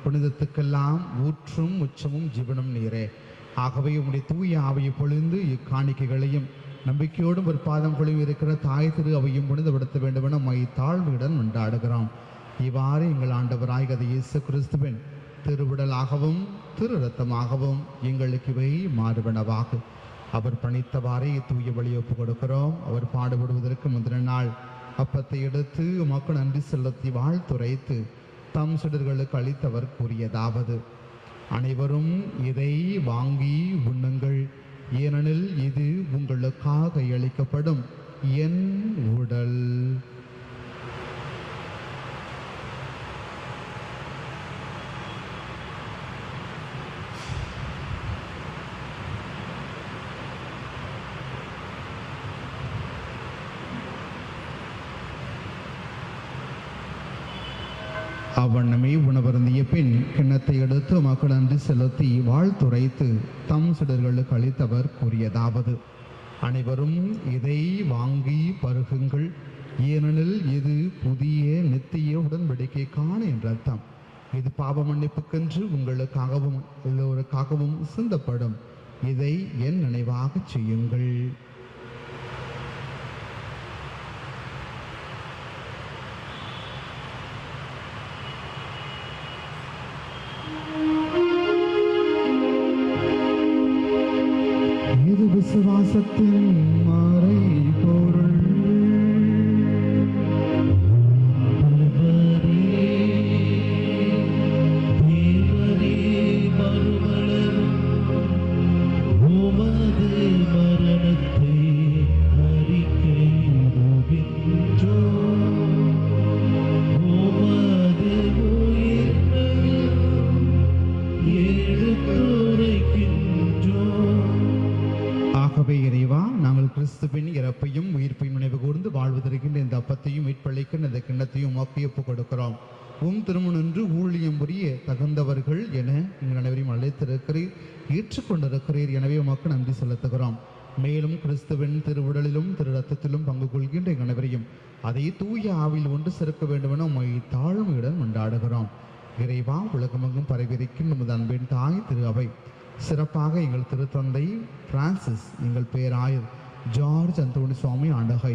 B: புனிதத்துக்கெல்லாம் ஊற்றும் உச்சமும் ஜீவனும் நீரே. ஆகவே உம்முடைய தூய ஆவியை பொழிந்து இக்காணிக்கைகளையும் நம்பிக்கையோடும் ஒரு பாதம் குழுவி இருக்கிற தாய் திரு அவையும் புனிதப்படுத்த வேண்டும் என மை தாழ்வுடன் கொண்டாடுகிறோம். இவ்வாறு எங்கள் ஆண்டவராய் இயேசு கிறிஸ்துவின் திருவிடலாகவும் திரு ரத்தமாகவும் எங்களுக்கு இவை மாறுபனவாக. அவர் பணித்தவாறே தூய வழி ஒப்பு கொடுக்கிறோம். அவர் பாடுபடுவதற்கு முந்தின நாள் அப்பத்தை எடுத்து மக்கள் நன்றி செலுத்தி வாழ்த்துரைத்து தம் சிடர்களுக்கு அளித்தவர் கூறியதாவது: அனைவரும் இதை வாங்கி உண்ணுங்கள், ஏனெனில் இது உங்களுக்காக அளிக்கப்படும் என் உடல். அவ்வண்ணமே உணவருந்திய பின் கிண்ணத்தை எடுத்து மக்கள் நன்றி செலுத்தி வாழ்த்துரைத்து தம் சிடர்களுக்கு அளித்தவர் கூறியதாவது: அனைவரும் இதை வாங்கி பருகுங்கள், ஏனெனில் இது புதிய நித்திய உடன்படிக்கைக்கான என்ற அர்த்தம். இது பாவ மன்னிப்புக்கென்று உங்களுக்காகவும் எல்லோருக்காகவும் சிந்தப்படும். இதை என் நினைவாக செய்யுங்கள். இது விசுவாசத்தின் மறை பொருள். ஆகவே இறைவா, நாங்கள் கிறிஸ்துவின் இறப்பையும் உயிர்ப்பையும் நினைவு கூர்ந்து வாழ்வதற்கின்ற இந்த அப்பத்தையும் மீட்பளிக்கின்ற இந்த கிண்ணத்தையும் உமக்கு ஒப்புக் கொடுக்கிறோம். திருமணன்று ஊழியம் புரிய தகுந்தவர்கள் என நீங்கள் அனைவரையும் அழைத்திருக்கிறீர், ஏற்றுக்கொண்டிருக்கிறீர். எனவே உமக்கு நன்றி செலுத்துகிறோம். மேலும் கிறிஸ்துவின் திருவுடலிலும் திரு ரத்தத்திலும் பங்கு கொள்கின்ற எங்கள் அனைவரையும் அதை தூய ஆவியில் ஒன்று சேர்க்க வேண்டுமென உம்மை தாழ்மையுடன் கொண்டாடுகிறோம். இறைவா, உலகமெங்கும் பரவியிருக்கும் நமது அன்பின் தாய் திரு அவை, சிறப்பாக எங்கள் திருத்தந்தை பிரான்சிஸ், எங்கள் பேராயர் ஜார்ஜ் அந்தோணி சுவாமி ஆண்டகை,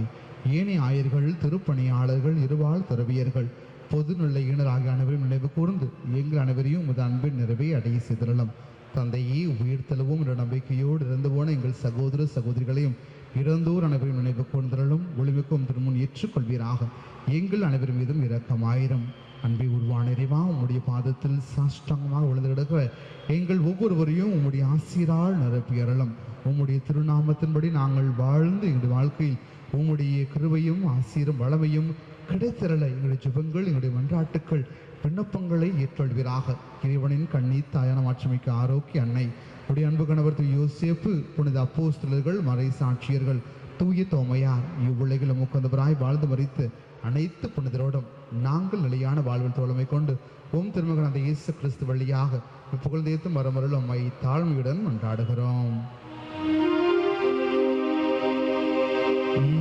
B: ஏனைய ஆயர்கள், திருப்பணியாளர்கள், இருவாழ் துறவியர்கள், பொதுநிலையினர் ஆகிய அனைவரையும் நினைவு கூர்ந்து எங்கள் அனைவரையும் உமது அன்பின் நிறைவை அடைய செய்திடலாம். தந்தையே, உயிர்த்தெழுவோம் என்ற நம்பிக்கையோடு இறந்து போன எங்கள் சகோதர சகோதரிகளையும் இறந்தோர் அனைவரையும் நினைவு கூர்ந்தலும் ஒளிமிக்கும் திருமுன் ஏற்றுக்கொள்வீராக. எங்கள் அனைவரும் மீதும் இரக்கமாயிரம். அன்பை உருவான இறைவா, உம்முடைய பாதத்தில் சாஷ்டாங்கமாக விழுந்து கிடக்கிற எங்கள் ஒவ்வொருவரையும் உம்முடைய ஆசீரால் நிரப்பி அருளும். உம்முடைய திருநாமத்தின்படி நாங்கள் வாழ்ந்து எங்களுடைய வாழ்க்கையில் உம்முடைய கிருபையும் ஆசீரும் வளமையும் கிடைத்திரள எங்களுடைய ஜெபங்கள், எங்களுடைய மன்றாட்டுக்கள், விண்ணப்பங்களை ஏற்றொள்வீராக. இறைவனின் கண்ணீர் தாயான மாட்சிமிக்க ஆரோக்கிய அன்னை, உடைய அன்பு கணவர் திரு யோசேப்பு, புனித அப்போஸ்தலர்கள், மறை சாட்சியர்கள், தூய தோமையார், இவ்வுலகிலும் முக்கந்தவராய் வாழ்ந்து மரித்து அனைத்து புனிதரோடும் நாங்கள் நிலையான வாழ்வில் தோழமை கொண்டு திருமகன் அந்த இயேசு கிறிஸ்து வழியாக புகழ்ந்தேத்தும் மரமருள் அம்மை தாழ்மையுடன் கொண்டாடுகிறோம்.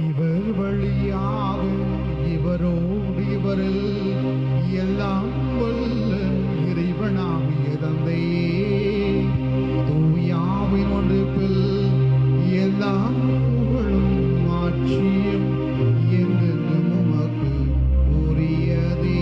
B: இவர் வழியாக இவரோடு இவரில் எல்லாம் வல்ல இறைவனாகிய தந்தையே, தூயாவின் ஒன்றிப்பில் எல்லாம் புகழும் ஆட்சியும் என்றென்றும் உமக்கு உரியதே.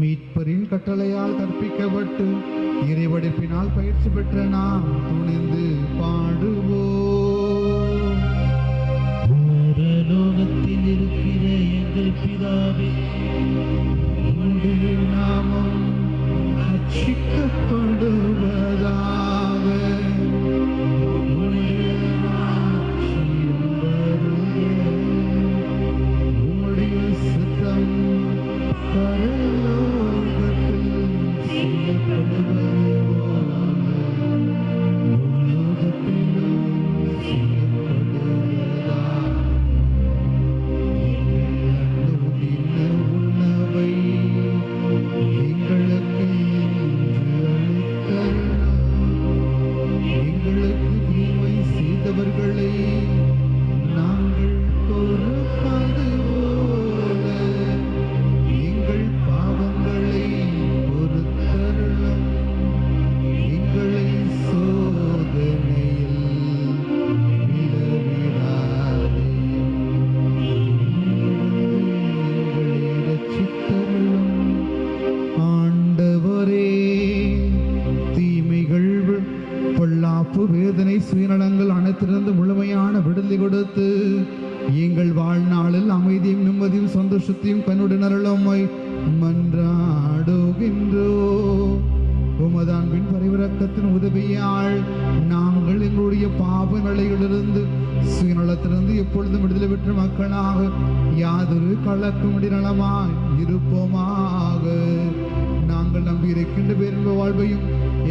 B: மீட்பரின் கட்டளையால் கற்பிக்கப்பட்டு இறைவடிப்பினால் பயிற்சி பெற்ற நாம் துணிந்து பாடுவோம்.
E: பரலோகத்தில் இருக்கிற எங்கள் பிதாவே,
B: உம்முடைய நாமம் அர்ச்சிக்கப்படுவதாக. உம்முடைய ராஜ்யம் வருக. உம்முடைய சித்தம் பரலோகத்தில் செய்யப்படுவது போல பூலோகத்திலும் செய்யப்படுவதாக. உண்ணவை எங்களுக்கு இன்று அளித்தருளும். எங்களுக்கு தீமை செய்தவர்களை நாங்கள் பொறுப்பது போல எங்கள் பாவங்களை பொறுத்தருளும். எங்களை சோதனையில் விழவிடாதேயும், எங்களை ரட்சித்தருளும். ஆண்டவரே, தீமைகள், பொல்லாப்பு, வேதனை, சுயநலங்கள் அனைத்திலிருந்து முழுமையான விடுதலை கொடுத்து எங்கள் வாழ்நாளில் அமைதியும் நிம்மதியும் சந்தோஷத்தையும் கண்ணுடன் அருளும்மை மன்றாடுகின்றோ. உமது அன்பின் பரிவிரக்கத்தின் உதவியால் நாங்கள் எங்களுடைய பாவ நிலையிலிருந்து சுயநலத்திலிருந்து எப்பொழுதும் விடுதலை பெற்ற மக்களாக யாதொரு கலக்கமுடி நலமாய் இருப்போமாக. நாங்கள் நம்பியிருக்கின்ற பேரின்ப வாழ்வையும்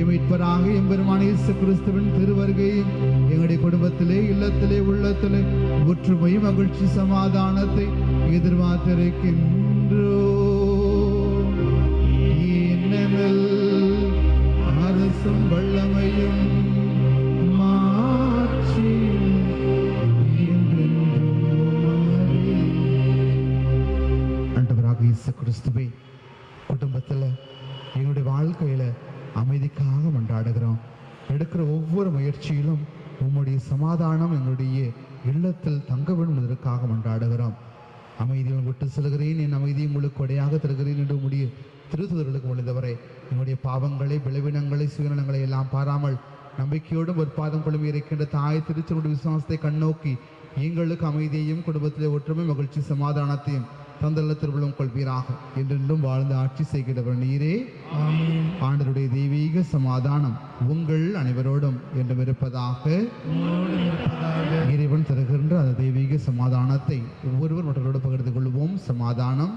B: மீட்பராக எம்பெருமான் இயேசு கிறிஸ்துவின் திருவருகையும் எங்களுடைய குடும்பத்திலே, இல்லத்திலே, உள்ளத்திலே ஒற்றுமை, மகிழ்ச்சி, சமாதானத்தை எதிர்பார்த்திருக்கின்றோம். ஏனெனில் அரசும் வல்லமையும் மாட்சியும் என்றென்றும் உமதே. ஆண்டவராகிய இயேசு கிறிஸ்துவே, குடும்பத்தில் எங்களுடைய வாழ்க்கையில அமைதிக்காக மன்றாடுகிறோம். எடுக்கிற ஒவ்வொரு முயற்சியிலும் உம்முடைய சமாதானம் எங்களுடைய இல்லத்தில் தங்க வேண்டும் என்பதற்காக மன்றாடுகிறோம். அமைதியை விட்டு செல்கிறேன், என் அமைதியை உங்களுக்கு கொடையாக தருகிறேன் என்று உம்முடைய திருத்துதர்களுக்கு முடிந்தவரை எங்களுடைய பாவங்களை, விளைவினங்களை, சுயநலங்களை எல்லாம் பாராமல் நம்பிக்கையோடும் ஒரு பாதம் கொள்ளும் இருக்கின்ற தாய் திருச்சனுடைய விசுவாசத்தை கண்ணோக்கி எங்களுக்கு அமைதியையும் குடும்பத்திலே ஒற்றுமை, மகிழ்ச்சி, சமாதானத்தையும் தந்தல்ல திருவிழம் கொள்வீராக. என்றென்றும் வாழ்ந்து ஆட்சி செய்கிறவர் நீரே. ஆண்டவருடைய தெய்வீக சமாதானம் உங்கள் அனைவரோடும் என்றும் இருப்பதாக. இறைவன் தருகின்ற அந்த தெய்வீக சமாதானத்தை ஒவ்வொருவர் மற்றவரோடு பகிர்ந்து கொள்வோம். சமாதானம்.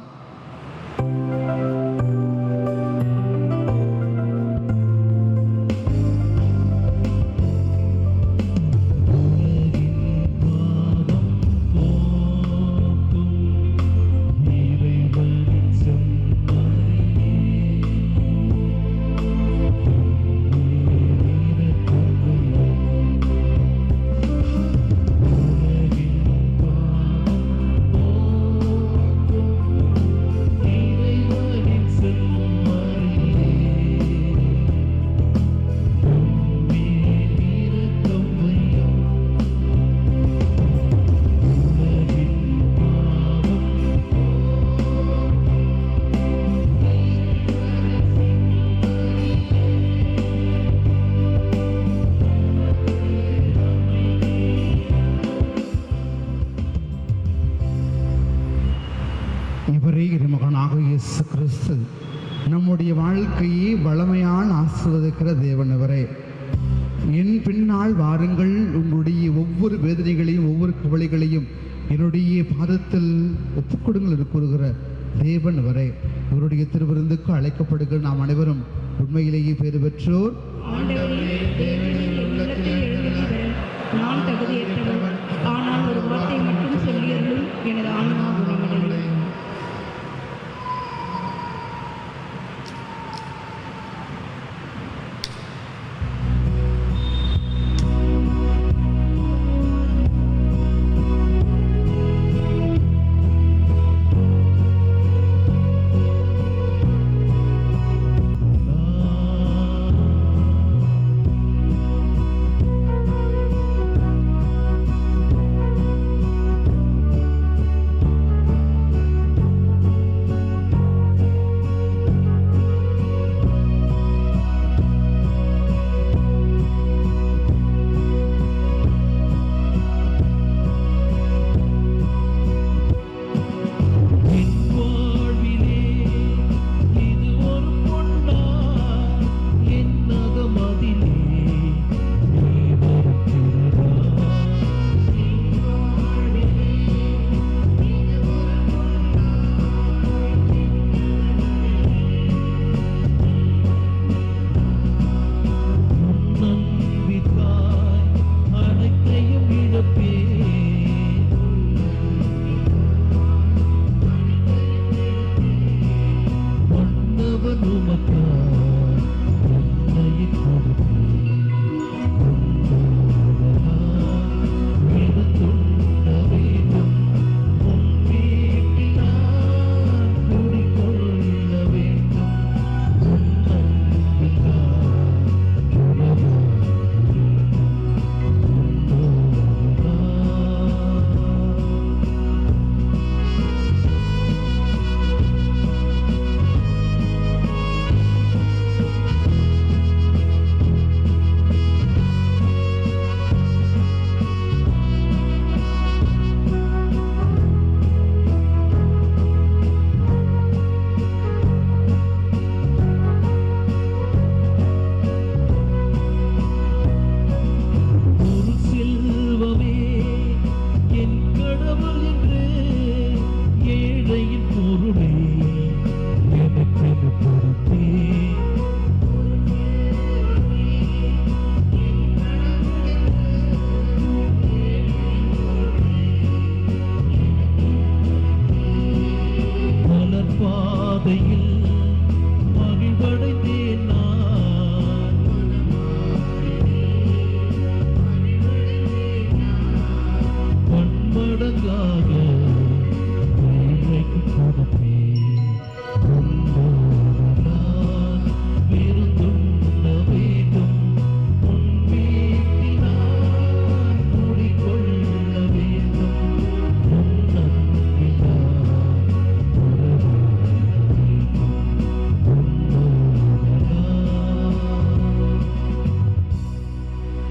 E: இறைவனின்
B: இவரே இறைமகனாக இயேசு கிறிஸ்து நம்முடைய வாழ்க்கையை வளமையால் ஆசீர்வதிக்கிற தேவன் இவரே. என் பின்னால் வாருங்கள், உங்களுடைய ஒவ்வொரு வேதனைகளையும் ஒவ்வொரு கவலைகளையும் என்னுடைய பாதத்தில் ஒப்புக்கொடுங்கள் என்று கூறுகிற தேவன் இவரே. இவருடைய திருவிருந்துக்கு அழைக்கப்படுகிற நாம் அனைவரும் உண்மையிலேயே பேறு பெற்றோர்.
C: நான் தகுதியற்றவன், ஆனால் ஒரு வார்த்தை மட்டும் சொல்லியருளும், எனது ஆன்மா குணமடையும்.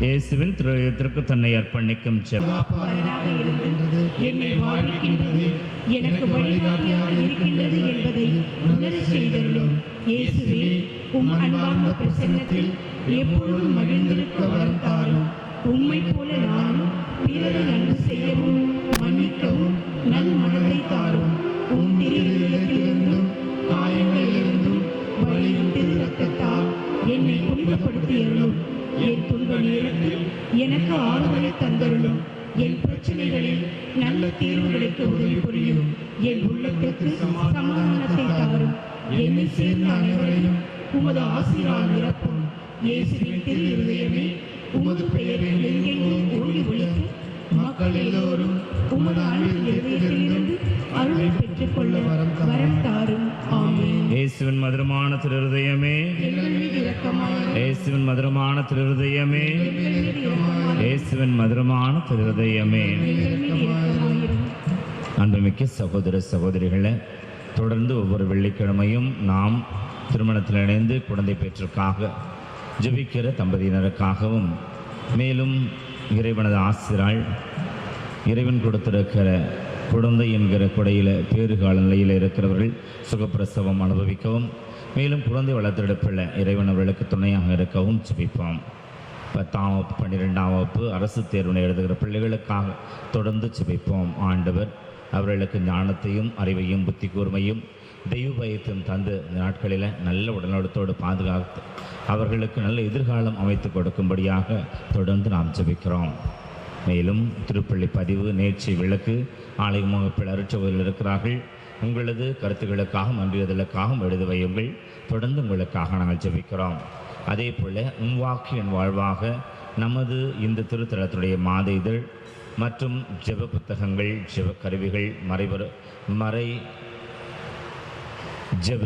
G: இயேசுவின் திருவுதயத்திற்கு தன்னை அர்ப்பணிக்கும்
C: என்னை வாழ்விக்கின்றது, எனக்கு வழிகாட்டியாக இருக்கின்றது என்பதை உணரச் செய்தருளும். இயேசுவே, உம் அன்பார்ந்த பிரசன்னத்தில் எப்பொழுதும் மகிழ்ந்திருக்க வரம் தாரும். உம்மை போல நானும் பிறரை அன்பு செய்யவும் மன்னிக்கவும் நல் மனதை தாரும். உம் திருவிழத்திலிருந்தும் காயங்களிலிருந்தும் வழியும் திரு ரத்தத்தால் என்னை புனிதப்படுத்தியருளும். என் துன்ப நேரத்தில் எனக்கு ஆறுதலை தந்தருளும். என் பிரச்சனைகளில் நல்ல தீர்வுகளுக்கு உதவி புரியும். என் உள்ளத்திற்கு சமாதானத்தை தாரும். என்னை சேர்ந்த அனைவரையும் உமது ஆசீரால் நிரப்பும். இயேசுவின் திரு இருதயமே, உமது பெயரை எங்கெங்கும் ஓடி ஒழித்து மக்கள் எல்லோரும் உமது அன்பின் இருதயத்திலிருந்து அருளை பெற்றுக்கொள்ள வரம் தாரும். ஆமென்.
G: இயேசுவின் மதுரமான திருஹிருதயமே, இயேசுவின் மதுரமான திருஹிருதயமே, இயேசுவின் மதுரமான திருஹிருதயமே. அன்புமிக்க சகோதர சகோதரிகளே, தொடர்ந்து ஒவ்வொரு வெள்ளிக்கிழமையும் நாம் திருமணத்தில் இணைந்து குழந்தை பேற்றுக்காக ஜெபிக்கிற தம்பதியினருக்காகவும், மேலும் இறைவனது ஆசிரால் இறைவன் கொடுத்திருக்கிற குழந்தை என்கிற கொடையில் பேறுகால நிலையில் இருக்கிறவர்கள் சுகப்பிரசவம் அனுபவிக்கவும், மேலும் குழந்தை வளர்த்தெடுப்பில் இறைவன் அவர்களுக்கு துணையாக இருக்கவும் ஜெபிப்போம். 10ஆம் வகுப்பு 12ஆம் வகுப்பு அரசு தேர்வினை எழுதுகிற பிள்ளைகளுக்காக தொடர்ந்து ஜெபிப்போம். ஆண்டவர் அவர்களுக்கு ஞானத்தையும் அறிவையும் புத்தி கூர்மையும் தெய்வ பயத்தையும் தந்து இந்த நாட்களில் நல்ல உடல்நலத்தோடு பாதுகாத்து அவர்களுக்கு நல்ல எதிர்காலம் அமைத்து கொடுக்கும்படியாக தொடர்ந்து நாம் ஜெபிக்கிறோம். மேலும் திருப்பள்ளி பதிவு, நேர்ச்சி விளக்கு, ஆலய முகப்பில் அருட்சகோதரில் இருக்கிறார்கள். உங்களது கருத்துக்களுக்காகவும் நன்றியதலுக்காகவும் எழுத வையுங்கள். தொடர்ந்து உங்களுக்காக நாங்கள் ஜெபிக்கிறோம். அதே போல் உன்வாக்கு என் வாழ்வாக நமது இந்த திருத்தலத்துடைய மாத இதழ் மற்றும் ஜெப புத்தகங்கள், ஜெப கருவிகள், மறை ஜெப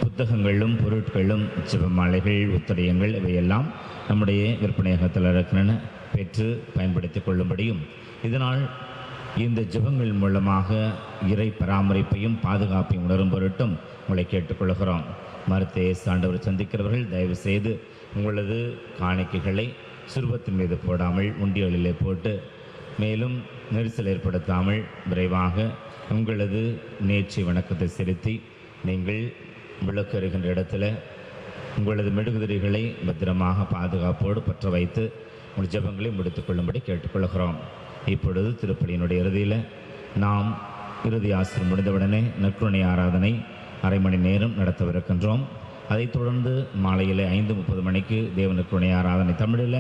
G: புத்தகங்களும் பொருட்களும், ஜெப மாலைகள், உத்தரியங்கள் இவையெல்லாம் நம்முடைய விற்பனையகத்தில் இருக்கிறன. பெற்று பயன்படுத்தி கொள்ளும்படியும், இதனால் இந்த ஜெபங்கள் மூலமாக இறை பராமரிப்பையும் பாதுகாப்பையும் உணரும் பொருட்டும் உங்களை கேட்டுக்கொள்கிறோம். மருத்துவ ஆண்டவர் சந்திக்கிறவர்கள் தயவு செய்து உங்களது காணிக்கைகளை சுருபத்தின் மீது போடாமல் உண்டியலிலே போட்டு, மேலும் நெரிசல் ஏற்படுத்தாமல் விரைவாக உங்களது நேர்ச்சி வணக்கத்தை செலுத்தி நீங்கள் விளக்கு எறிகின்ற இடத்துல உங்களது மெழுகுதிரிகளை பத்திரமாக பாதுகாப்போடு பற்ற வைத்து உங்கள் ஜெபங்களை முடித்துக்கொள்ளும்படி கேட்டுக்கொள்கிறோம். இப்பொழுது திருப்பலியினுடைய இறுதியில் நாம் இறுதி ஆசிரியர் முடிந்தவுடனே நற்கருணை ஆராதனை அரை மணி நேரம் நடத்தவிருக்கின்றோம். அதைத் தொடர்ந்து மாலையில் 5:30 மணிக்கு தேவ நற்கருணை ஆராதனை தமிழில்,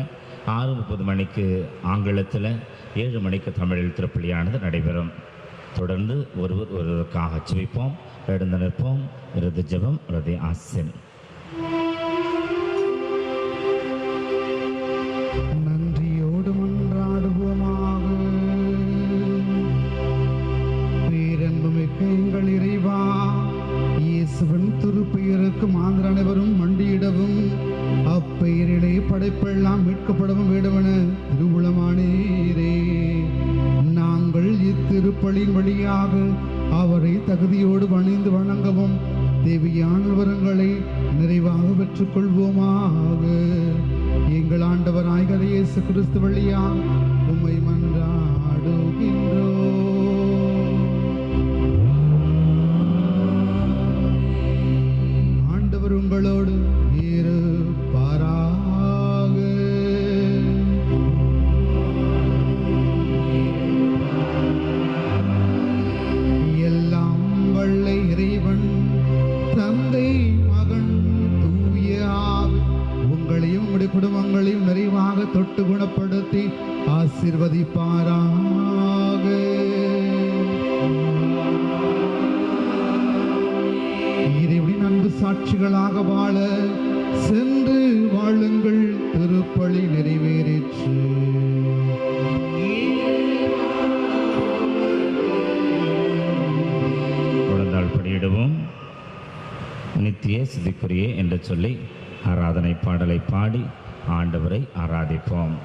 G: 6:30 மணிக்கு ஆங்கிலத்தில், 7 மணிக்கு தமிழில் திருப்பலியானது நடைபெறும். தொடர்ந்து ஒருவருக்காக ஜெபிப்போம். எழுந்து நிற்போம். இறுதி ஜெபம், இறுதி ஆசீர்.
B: நன்றியோடு மன்றாடுவோமாக. பேரன்புமிக்க எங்கள் இறைவா, இயேசுவின் திருப்பெயருக்கு மாந்தர் அனைவரும் மண்டியிடவும் அப்பெயரிலே படைப்பெல்லாம் மீட்கப்படவும் வேண்டுமென திருவுளமானீரே. நாங்கள் இத்திருப்பலின் வழியாக அவரை தகுதியோடு பணிந்து வணங்கவும் தேவையான வரங்களை நிறைவாக பெற்றுக்கொள்வோமாக. எங்கள் ஆண்டவராகிய இயேசு கிறிஸ்து வழியாக உம்மை மன்றாடுகின்றோம். ஆண்டவர் உங்களோடு இருப்பாராக. எல்லாம் வல்ல இறைவன் தந்தை, மகன், தூய ஆவி உங்களையும் உங்களுடைய குடும்பங்களையும் நிறைவாக தொட்டு குணப்படுத்தி ஆசீர்வதிப்பாராக. இறைவனின் அன்பு சாட்சிகளாக வாழ சென்று வாழுங்கள். திருப்பலி நிறைவேறிற்று.
G: குழந்தாள் படியிடுவோம். நித்திய சிதிக்குரிய என்று சொல்லி ஆராதனை பாடலை பாடி ஆண்டவரை ஆராதிப்போம்.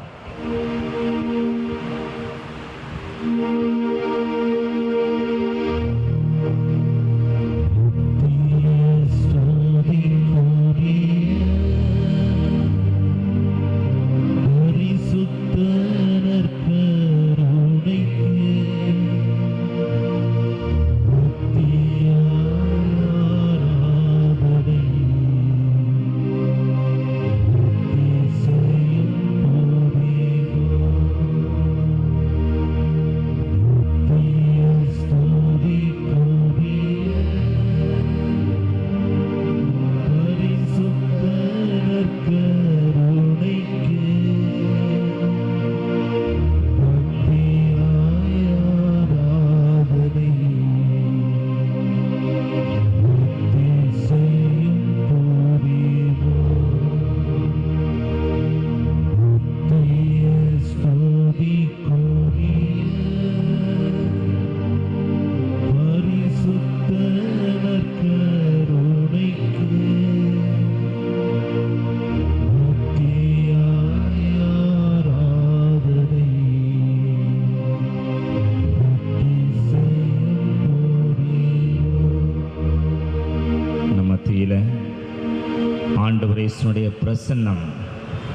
G: ஆண்டவர் இயேசுவுடைய பிரசன்னம்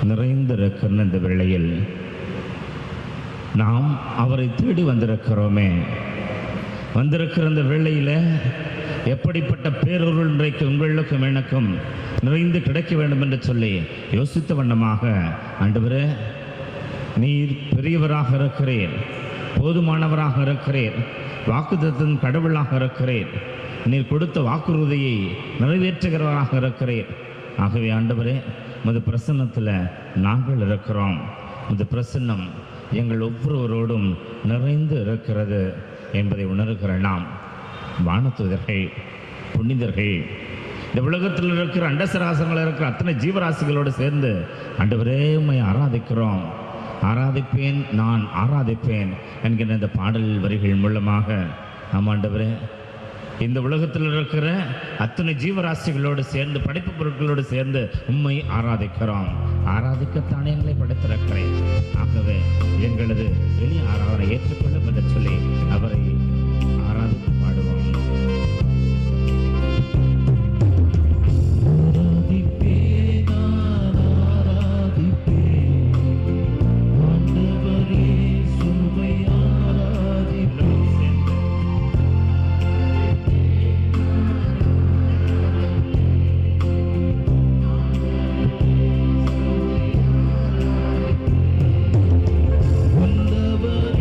G: நிறைந்திருக்கிற இந்த வேளையில் நாம் அவரை தேடி வந்திருக்கிறோமே. வந்திருக்கிற இந்த வேளையில் எப்படிப்பட்ட பேரொருள் இன்றைக்கு உங்களுக்கும் எனக்கும் நிறைந்து கிடைக்க வேண்டும் என்று சொல்லி யோசித்த வண்ணமாக, ஆண்டவரே நீர் பெரியவராக இருக்கிறீர், போதுமானவராக இருக்கிறீர், வாக்குத்தத்தத்தின் கடவுளாக இருக்கிறீர், நீர் கொடுத்த வாக்குறுதியை நிறைவேற்றுகிறவராக இருக்கிறீர். ஆகவே ஆண்டவரே, உமது பிரசன்னத்தில் நாங்கள் இருக்கிறோம். இந்த பிரசன்னம் எங்கள் ஒவ்வொருவரோடும் நிறைந்து இருக்கிறது என்பதை உணர்கிற நாம் வானதூதர்கள், புனிதர்கள், இந்த உலகத்தில் இருக்கிற அண்டசராசங்கள் இருக்கிற அத்தனை ஜீவராசிகளோடு சேர்ந்து ஆண்டவரே உம்மை ஆராதிக்கிறோம். ஆராதிப்பேன், நான் ஆராதிப்பேன் என்கிற இந்த பாடல் வரிகள் மூலமாக நாம் ஆண்டவரே இந்த உலகத்தில் இருக்கிற அத்தனை ஜீவராசிகளோடு சேர்ந்து, படைப்பு பொருட்களோடு சேர்ந்து உம்மை ஆராதிக்கிறோம். ஆராதிக்கத்தானே எங்களை படைத்திருக்கிறேன். ஆகவே எங்களது எளிய ஆராதனை ஏற்றுக்கொள்ளும் என்று சொல்லி அவரை ஆராதித்து பாடுவோம்.
E: வந்தவரே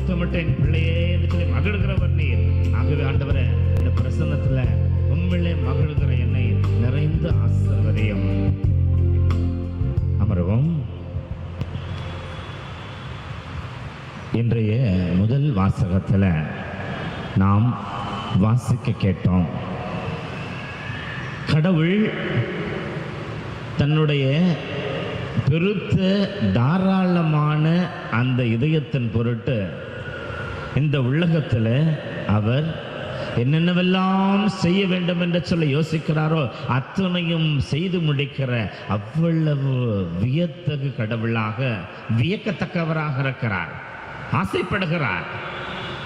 G: முத்தமிட்ட என் பிள்ளையே என்று சொல்லி மகிழ்கிறவர் நீர். ஆகவே ஆண்டவரே, இந்த பிரசன்னத்துல உண்மையிலே மகிழ்கிற என்னை நிறைந்து ஆசீர்வதியும். அமர்வோம். இன்றைய முதல் வாசகத்துல நாம் வாசிக்க கேட்டோம். கடவுள் தன்னுடைய பெருத்த தாராளமான அந்த இதயத்தின் பொருட்டு இந்த உலகத்தில் அவர் என்னென்னவெல்லாம் செய்ய வேண்டும் என்று சொல்லி யோசிக்கிறாரோ அத்தனையும் செய்து முடிக்கிற அவ்வளவு வியத்தகு கடவுளாக, வியக்கத்தக்கவராக இருக்கிறார். ஆசைப்படுகிறார்.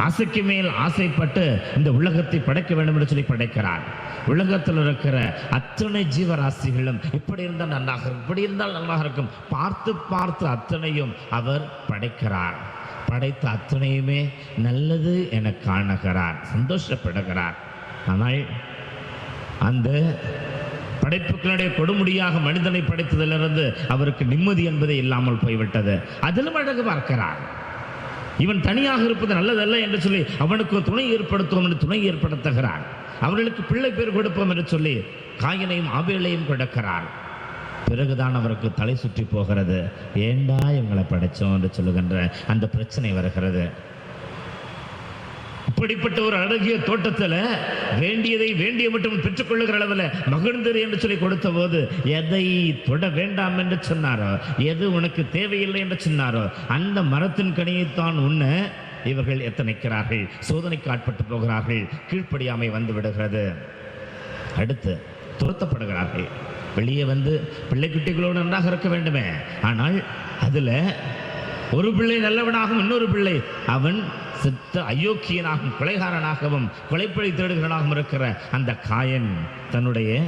G: ஆசைக்கு மேல் ஆசைப்பட்டு இந்த உலகத்தை படைக்க வேண்டும் என்று சொல்லி படைக்கிறார். உலகத்தில் இருக்கிற அத்தனை ஜீவராசிகளும் இப்படி இருந்தால் நன்றாக இருக்கும், இப்படி இருந்தால் நன்றாக இருக்கும், பார்த்து பார்த்து அத்தனையும் அவர் படைக்கிறார். படைத்த அத்தனையுமே நல்லது என காணுகிறார், சந்தோஷப்படுகிறார். ஆனால் அந்த படைப்புகளுடைய கொடுமுடியாக மனிதனை படைத்ததிலிருந்து அவருக்கு நிம்மதி என்பதே இல்லாமல் போய்விட்டது. அதிலும் அழகு பார்க்கிறார். இவன் தனியாக இருப்பது நல்லதல்ல என்று சொல்லி அவனுக்கு துணை ஏற்படுத்துவோம் என்று துணை ஏற்படுத்துகிறார். அவர்களுக்கு பிள்ளை பேர் கொடுப்போம் என்று சொல்லி காயினையும் ஆபேலையும் கொடுக்கிறார். பிறகுதான் அவருக்கு தலை சுற்றி போகிறது. ஏண்டா இவங்களை படைச்சோம் என்று சொல்லுகின்ற அந்த பிரச்சனை வருகிறது. இப்படிப்பட்ட ஒரு அழகிய தோட்டத்தில் வேண்டியதை வேண்டிய மட்டும் பெற்றுக்கொள்ளுகிற அளவில் மகிழ்ந்தது என்று சொல்லி கொடுத்த போது எதை தொட வேண்டாம் என்று சொன்னாரோ, எது உனக்கு தேவையில்லை என்று சொன்னாரோ அந்த மரத்தின் கனியைத்தான் உண்ண இவர்கள் எத்தனைக்கிறார்கள். சோதனைக்கு ஆட்பட்டு போகிறார்கள். கீழ்ப்படியாமை வந்து விடுகிறது. அடுத்து துரத்தப்படுகிறார்கள். வெளியே வந்து பிள்ளை குட்டிகளோடு நன்றாக இருக்க வேண்டுமே. ஆனால் அதில் ஒரு பிள்ளை நல்லவனாகவும் இன்னொரு பிள்ளை அவன் சித்த அயோக்கியனாகவும் கொலைகாரனாகவும் கொலைப்பழி தேடுகிறனாகவும் இருக்கிற அந்த காயன் தன்னுடைய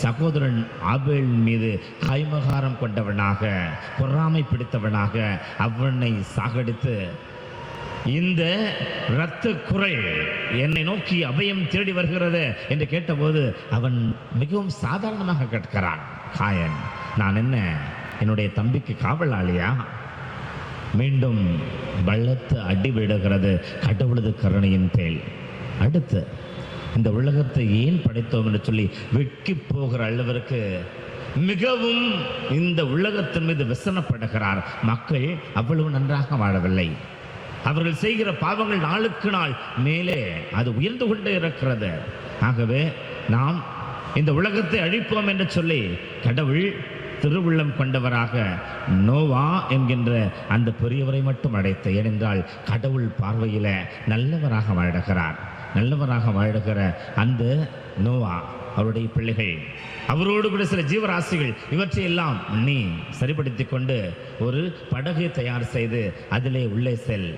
G: சகோதரன் ஆபேல் மீது காய்மகாரம் கொண்டவனாக, பொறாமை பிடித்தவனாக அவனை சாகடித்து, இந்த இரத்த குரல் என்னை நோக்கி அபயம் தேடி வருகிறது என்று கேட்டபோது அவன் மிகவும் சாதாரணமாக கேட்கிறான். காயன், நான் என்ன என்னுடைய தம்பிக்கு காவலாளியா? மீண்டும் பலத்த அடி விடுகிறது கடவுளது கருணையின் பேல். அடுத்து இந்த உலகத்தை ஏன் படைத்தோம் என்று சொல்லி வெட்கி போகிற அளவிற்கு மிகவும் இந்த உலகத்தின் மீது விசனப்படுகிறார். மக்கள் அவ்வளவு நன்றாக வாழவில்லை. அவர்கள் செய்கிற பாவங்கள் நாளுக்கு நாள் மேலே அது உயர்ந்து கொண்டே இருக்கிறது. ஆகவே நாம் இந்த உலகத்தை அழிப்போம் என்று சொல்லி கடவுள் திருவுள்ளம் கொண்டவராக நோவா என்கின்ற அந்த பெரியவரை மட்டும் அடைத்து, ஏனென்றால் கடவுள் பார்வையில் நல்லவராக வாழுகிறார். நல்லவராக வாழுகிற அந்த நோவா, அவருடைய பிள்ளைகள், அவரோடு கூட சில ஜீவராசிகள், இவற்றையெல்லாம் நீ சரிப்படுத்தி கொண்டு ஒரு படகை தயார் செய்து அதிலே உள்ளே செல்.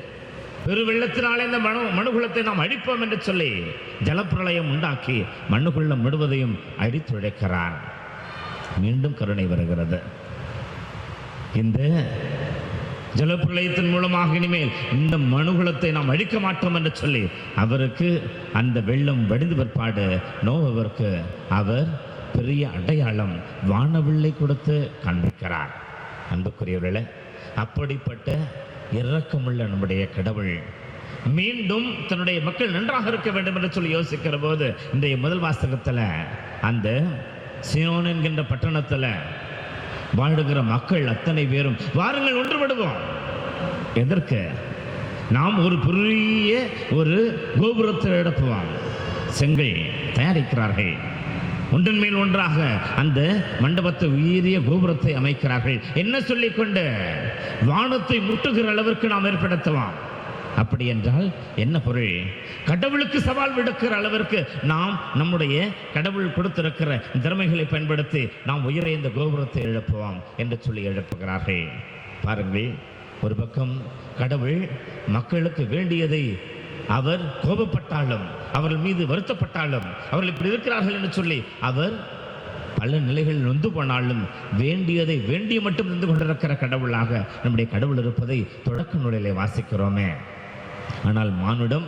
G: பெரு வெள்ளத்தினாலே இந்த மனுகுலத்தை நாம் அழிப்போம் என்று சொல்லி ஜலப்பிரளயம் உண்டாக்கி மண்ணுகுள்ளம் முழுவதையும் அழித்துழைக்கிறார். மீண்டும் கருணை வருகிறது. இந்த ஜலப்பிரளயத்தின் மூலமாக இனிமேல் இந்த மனுகுலத்தை நாம் அழிக்க மாட்டோம் என்று சொல்லி அவருக்கு அந்த வெள்ளம் வடிந்து பிற்பாடு நோவருக்கு அவர் பெரிய அடையாளம் வானவில்லை கொடுத்து காண்பிக்கிறார். அன்புக்குரியவர்களே, அப்படிப்பட்ட இரக்கமுள்ள நம்முடைய கடவுள் மீண்டும் தன்னுடைய மக்கள் நன்றாக இருக்க வேண்டும் என்று சொல்லி யோசிக்கிற போது இன்றைய முதல் வாசகத்தில் அந்த சியோன் என்கின்ற பட்டணத்தில் வாழுகிற மக்கள் அத்தனை பேரும் வாருங்கள் ஒன்றுபடுவோம். எதற்கு? நாம் ஒரு பெரிய ஒரு கோபுரத்தை எழுப்புவோம். செங்கல் தயாரிக்கிறார்கள். ஒன்றின் மேல் ஒன்றாக அந்த மண்டபத்தை உயரிய கோபுரத்தை அமைக்கிறார்கள். என்ன சொல்லிக்கொண்டு வானத்தை முட்டுகிற அளவிற்கு நாம் ஏற்படுத்துவோம். அப்படி என்றால் என்ன பொருள்? கடவுளுக்கு சவால் விடுக்கிற அளவிற்கு நாம் நம்முடைய கடவுள் கொடுத்திருக்கிற திறமைகளை பயன்படுத்தி நாம் உயர இந்த கோபுரத்தை எழுப்புவோம் என்று சொல்லி எழுப்புகிறார்கள். பாருங்கள், ஒரு பக்கம் கடவுள் மக்களுக்கு வேண்டியதை அவர் கோபப்பட்டாலும், அவர்கள் மீது வருத்தப்பட்டாலும், அவர்கள் இப்படி இருக்கிறார்கள் என்று சொல்லி அவர் பல நிலைகளில் நொந்து போனாலும் வேண்டியதை வேண்டிய மட்டும் நின்று கொண்டிருக்கிற கடவுளாக நம்முடைய கடவுள் இருப்பதை தொடக்க நூலிலே வாசிக்கிறோமே. ஆனால் மானுடம்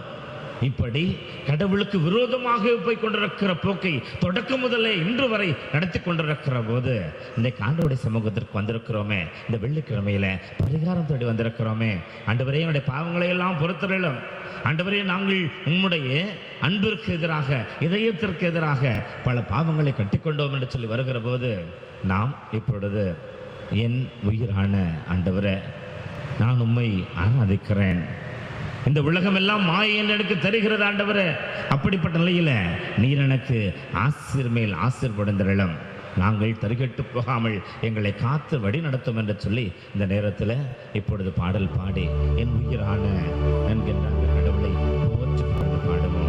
G: இப்படி கடவுளுக்கு விரோதமாக போய் கொண்டிருக்கிற போக்கை தொடக்கம் முதலே இன்று வரை நடத்தி கொண்டிருக்கிற போது இன்றைக்கு ஆண்டவருடைய சமூகத்திற்கு வந்திருக்கிறோமே, இந்த வெள்ளிக்கிழமையில பரிகாரம் தேடி வந்திருக்கிறோமே. ஆண்டவரே, என்னுடைய பாவங்களை எல்லாம் பொறுத்தருளும். ஆண்டவரே, நாங்கள் உம்முடைய அன்பிற்கு எதிராக, இதயத்திற்கு எதிராக பல பாவங்களை கட்டிக்கொண்டோம் என்று சொல்லி வருகிற போது நாம் இப்பொழுது என் உயிரான ஆண்டவரே, நான் உம்மை ஆராதிக்கிறேன். இந்த உலகம் எல்லாம் மாயை என்று எனக்கு தெரிகிறது ஆண்டவரே. அப்படிப்பட்ட நிலையில நீர் எனக்கு ஆசீர் மேல் ஆசீர் படுந்தருளும். நாங்கள் தருகெட்டு போகாமல் எங்களை காத்து வழி நடத்தும் என்று சொல்லி இந்த நேரத்தில் இப்பொழுது பாடல் பாடி என் உயிரான என்கின்ற அந்த கடவுளை போற்றி புகழ்ந்து பாடுவோம்.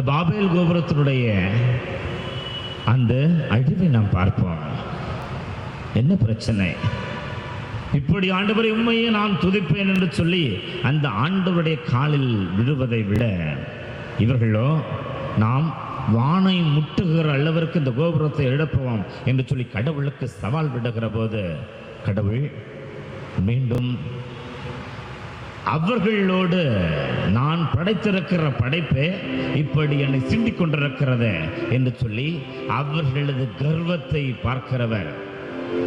G: பாபேல் கோபுரத்தினுடைய அந்த அழிவை நாம் பார்ப்போம். என்ன பிரச்சனை? இப்படி ஆண்டவரை உண்மையே நான் துதிப்பேன் என்று சொல்லி அந்த ஆண்டவருடைய காலில் விழுவதை விட இவர்களோ நாம் வானை முட்டுகிற அளவிற்கு இந்த கோபுரத்தை எழுப்புவோம் என்று சொல்லி கடவுளுக்கு சவால் விடுகிற போது கடவுள் மீண்டும் அவர்களோடு நான் படைத்திருக்கிற படைப்பே இப்படி என்னை சிண்டிக் கொண்டிருக்கிறது என்று சொல்லி அவர்களது கர்வத்தை பார்க்கிறவர்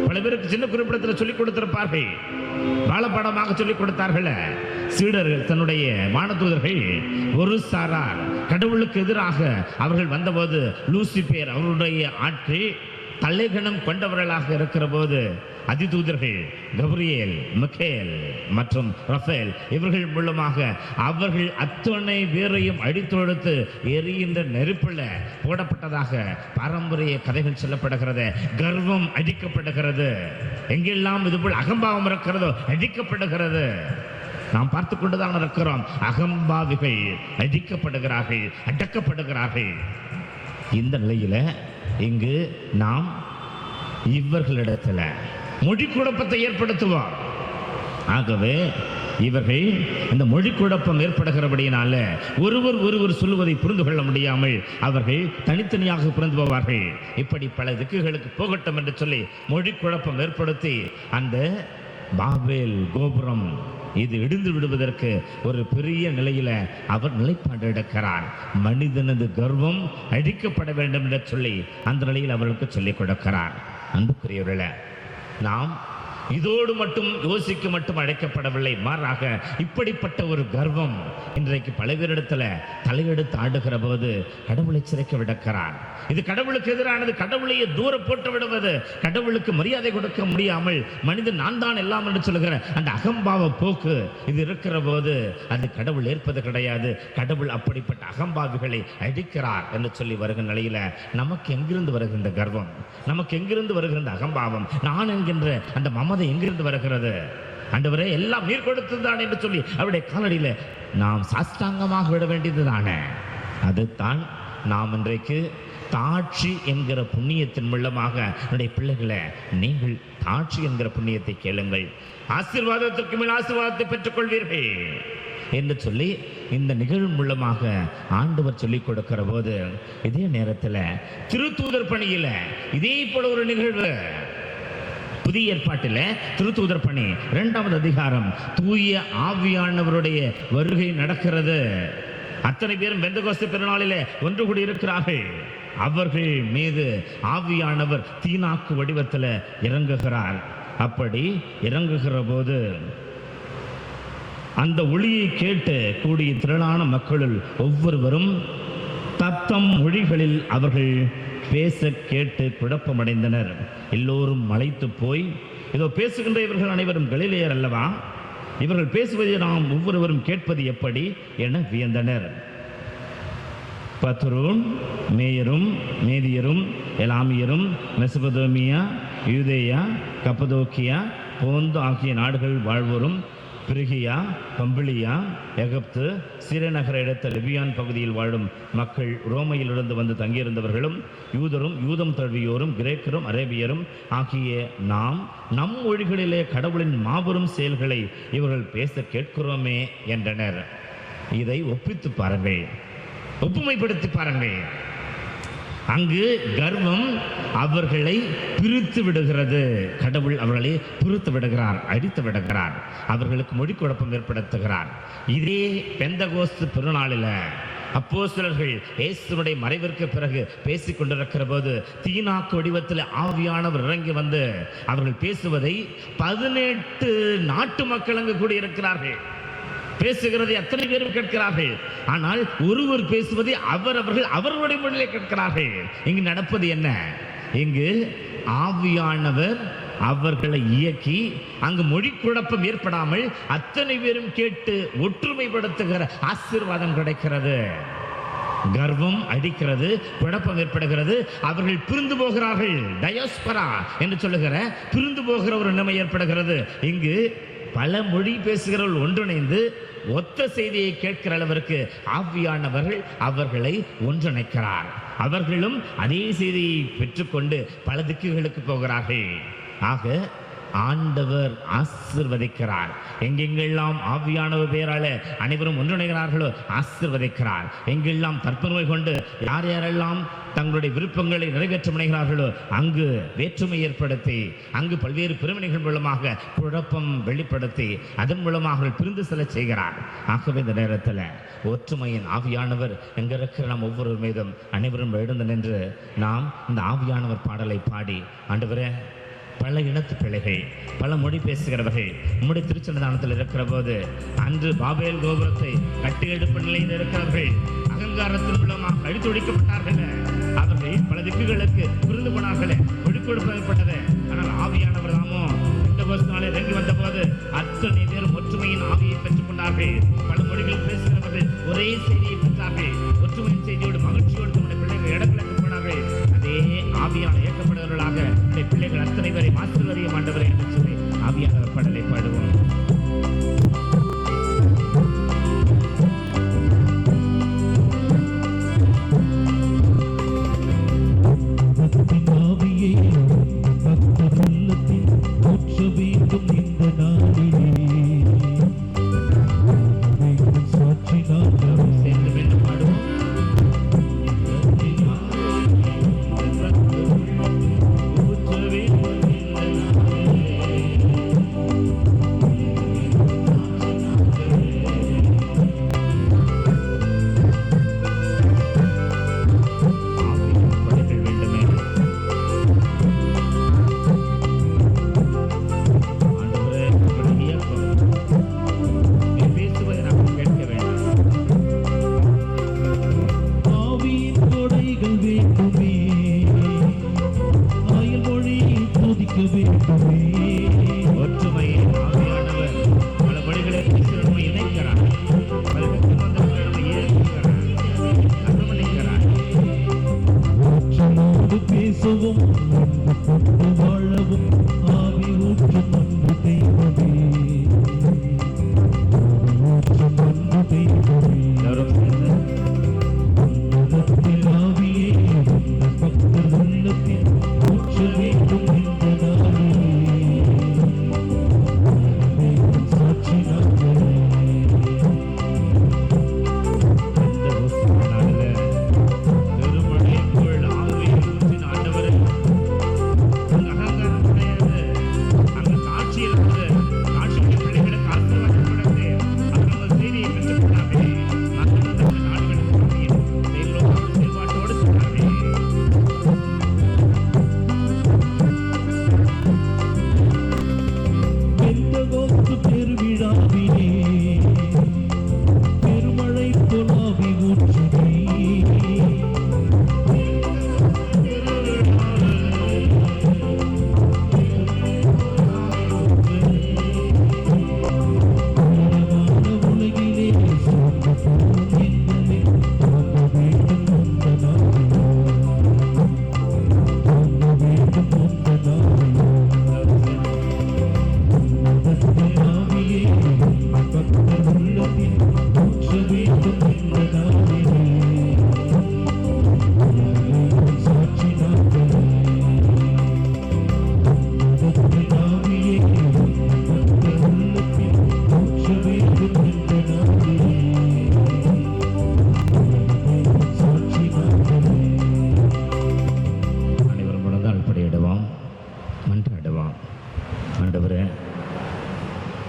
G: பல பேருக்கு சின்ன குறிப்பிடத்தில் சொல்லிக் கொடுத்திருப்பார்கள், பாலபாடமாக சொல்லிக் கொடுத்தார்கள். சீடர்கள் தன்னுடைய வானதூதர்கள் ஒரு சாரார் கடவுளுக்கு எதிராக அவர்கள் வந்தபோது லூசிபேர் அவருடைய ஆட்கள் தலைகணம் கொண்டவர்களாக இருக்கிற போது அதிதூதர்கள் கபிரியேல், மிக்கேல் மற்றும் ரஃபேல் இவர்கள் மூலமாக அவர்கள் அத்தனை பேரையும் அடித்தொழுத்து எரிகின்ற நெருப்பில் போடப்பட்டதாக பாரம்பரிய கதைகள் சொல்லப்படுகிறது. கர்வம் அடிக்கப்படுகிறது. எங்கெல்லாம் இதுபோல் அகம்பாவம் இருக்கிறதோ அடிக்கப்படுகிறது. நாம் பார்த்து கொண்டுதான் இருக்கிறோம். அகம்பாவிகள் அடிக்கப்படுகிறார்கள், அடக்கப்படுகிறார்கள். இந்த நிலையில இங்கு நாம் இவர்களிடத்துல மொழி குழப்பத்தை ஏற்படுத்துவோம். ஆகவே இவர்கள் இந்த மொழி குழப்பம் ஏற்படுகிறபடியினால ஒருவர் சொல்லுவதை புரிந்து கொள்ள முடியாமல் அவர்கள் தனித்தனியாக புரிந்து போவார்கள். இப்படி பல திக்குகளுக்கு போகட்டும் என்று சொல்லி மொழி குழப்பம் ஏற்படுத்தி அந்த பாபேல் கோபுரம் இது இடிந்து விடுவதற்கு ஒரு பெரிய நிலையில அவர் நிலைப்பாடு எடுக்கிறார். மனிதனது கர்வம் அழிக்கப்பட வேண்டும் என்று சொல்லி அந்த நிலையில் அவர்களுக்கு சொல்லிக் கொடுக்கிறார். அன்புக்குரியவர்களே, நாம் இதோடு மட்டும் யோசிக்க மட்டும் அழைக்கப்படவில்லை. மாறாக இப்படிப்பட்ட ஒரு கர்வம் இன்றைக்கு பல பேரிடத்துல தலையெடுத்து ஆடுகிற போது கடவுளை சிறைக்க விடுக்கிறார். இது கடவுளுக்கு எதிரானது. கடவுளையே தூர போட்டு விடுவது, கடவுளுக்கு மரியாதை கொடுக்க முடியாமல் மனிதன் நான் தான் எல்லாம் என்று சொல்லுகிற அந்த அகம்பாவ போக்கு இது இருக்கிற போது அது கடவுள் ஏற்பது கிடையாது. கடவுள் அப்படிப்பட்ட அகம்பாவிகளை அடிக்கிறார் என்று சொல்லி வருகிற நிலையில நமக்கு எங்கிருந்து வருகின்ற கர்வம், நமக்கு எங்கிருந்து வருகின்ற அகம்பாவம், நான் என்கின்ற அந்த மமதை எங்கிருந்து வருகிறது? ஆண்டவரே எல்லாம் நீர் கொடுத்துதான் என்று சொல்லி அவருடைய காலடியில நாம் சாஷ்டாங்கமாக விட வேண்டியது தானே. அதுதான் நாம் இன்றைக்கு தாட்சி என்கிற புண்ணியத்தின் மூலமாக என்னுடைய பிள்ளைகளை நீங்கள் தாட்சி என்கிற புண்ணியத்தை கேளுங்கள், ஆசீர்வாதத்திற்கு மேல் ஆசீர்வாதத்தை பெற்றுக் கொள்வீர்கள் என்று சொல்லி இந்த நிகழ்வு மூலமாக ஆண்டவர் சொல்லிக் கொடுக்கிற போது இதே நேரத்தில் திருத்தூதர் பணியில இதே போல ஒரு நிகழ்வு புதிய ஏற்பாட்டில் திருத்தூதர் பணி 2வது அதிகாரம் தூய ஆவியானவருடைய வருகை நடக்கிறது. அத்தனை பேரும் பெந்தகோஸ்து பெருநாளிலே ஒன்று கூடி இருக்கிறார்கள். அவர்கள் மீது ஆவியானவர் தீனாக்கு வடிவத்தில் இறங்குகிறார். அப்படி இறங்குகிற போது அந்த ஒளியை கேட்டு கூடிய திரளான மக்களுள் ஒவ்வொருவரும் தத்தம் மொழிகளில் அவர்கள் பேச கேட்டு குழப்பமடைந்தனர். எல்லோரும் மலைத்து போய், இதோ பேசுகின்ற இவர்கள் அனைவரும் கலிலேயர் அல்லவா? இவர்கள் பேசுவதை நாம் ஒவ்வொருவரும் கேட்பது எப்படி என வியந்தனர். பத்ரோன், மேயரும், மேதியரும், எலாமியரும், மெசபதோமியா, யூதேயா, கப்பதோக்கியா, போந்து ஆகிய நாடுகள் வாழ்வோரும், பிரிகியா, பம்பிலியா, எகிப்து, சிறைநகர இடத்த லிபியான் பகுதியில் வாழும் மக்கள், ரோமையிலிருந்து வந்து தங்கியிருந்தவர்களும், யூதரும், யூதம் தழுவியோரும், கிரேக்கரும், அரேபியரும் ஆகிய நாம் நம் மொழிகளிலே கடவுளின் மாபெரும் செயல்களை இவர்கள் பேச கேட்கிறோமே என்றனர். இதை ஒப்பித்து பாருங்கள், ஒப்புமைப்படுத்தி பாருங்கள். அங்கு கர்வம் அவர்களை பிரித்து விடுகிறது. கடவுள் அவர்களை பிரித்து விடுகிறார், அடித்து விடுகிறார், அவர்களுக்கு மொழி குழப்பம் ஏற்படுத்துகிறார். இதே பெந்தகோஸ்து பெருநாளில் அப்போஸ்தலர்கள் இயேசுவுடைய மறைவிற்கு பிறகு பேசிக் கொண்டிருக்கிற போது தீனாக்கு வடிவத்தில் ஆவியானவர் இறங்கி வந்து அவர்கள் பேசுவதை 18 நாட்டு மக்கள் அங்கு கூடியிருக்கிறார்கள். பேசுகிறதை அத்தனை பேரும் கேட்கிறார்கள். ஆனால் ஒருவர் பேசுவதை அவர்கள் அவர்களுடைய மொழியிலே கேட்கிறார்கள். இங்கு நடப்பது என்ன? இங்கு ஆவியானவர் அவர்களை இயக்கி அங்கு மொழி குழப்பம் ஏற்படாமல் அத்தனை பேரும் கேட்டு ஒற்றுமைப்படுத்துகிற ஆசீர்வாதம் கிடைக்கிறது. கர்வம் அடிக்கிறது, குழப்பம் ஏற்படுகிறது, அவர்கள் பிரிந்து போகிறார்கள். டயோஸ்பரா என்று சொல்லுகிற பிரிந்து போகிற ஒரு நிலைமை ஏற்படுகிறது. இங்கு பல மொழி பேசுகிறவர்கள் ஒன்றிணைந்து ஒத்த செய்தியை கேட்கிற அளவிற்கு ஆவியானவர்கள் அவர்களை ஒன்றிணைக்கிறார். அவர்களும் அதே செய்தியை பெற்றுக்கொண்டு பல திக்குகளுக்கு போகிறார்கள். ஆக ஆண்டவர் ஆசீர்வதிக்கிறார். எங்கெங்கெல்லாம் ஆவியானவர் பெயரால அனைவரும் ஒன்றிணைகிறார்களோ ஆசீர்வதிக்கிறார். எங்கெல்லாம் தற்பநோய் கொண்டு யார் யாரெல்லாம் தங்களுடைய விருப்பங்களை நிறைவேற்ற முனைகிறார்களோ அங்கு வேற்றுமை ஏற்படுத்தி, அங்கு பல்வேறு பிரிவினைகள் மூலமாக குழப்பம் வெளிப்படுத்தி அதன் மூலமாக பிரிந்து செல்ல செய்கிறார். ஆகவே இந்த நேரத்தில் ஒற்றுமையின் ஆவியானவர் எங்க இருக்கிற நாம் ஒவ்வொரு மீதும் அனைவரும் எழுந்து நின்று நாம் இந்த ஆவியானவர் பாடலை பாடி, ஆண்டவரே பல இனத்து பிள்ளைகள், பல மொழி பேசுகிறவர்கள் உம்முடைய திருச்சன்னதானத்தில் இருக்கிற போது அன்று பாபேல் கோபுரத்தை கட்டியெடுப்பு நிலையில் இருக்கிறவர்கள் அகங்காரத்தின் மூலமாக அழித்தொழிக்கப்பட்டார்கள். அவர்கள் பல திக்குகளுக்கு புரிந்து போனார்கள், ஒழிக்கொடுப்பப்பட்டது. ஆனால் ஆவியானவர் தாமோ இந்த வருஷனாலே இறங்கி வந்த போது அத்தனை பேரும் ஒற்றுமையின் ஆவியை பெற்றுக் கொண்டார்கள். பல மொழிகள் பேசுகிறவர்கள் ஒரே செய்தியை பெற்றார்கள். ஒற்றுமையின் செய்தியோடு மகிழ்ச்சியோடு தம்முடைய பிள்ளைகள் இடங்களுக்கு போனார்கள். அதே ஆவியால் இயக்கப்படுவர்களாக பிள்ளைகள் அத்தனை பேரை ஆசீர்வதியும் ஆண்டவரே என்று சொல்லி ஆவியானவர் பாடலை பாடுவோம்.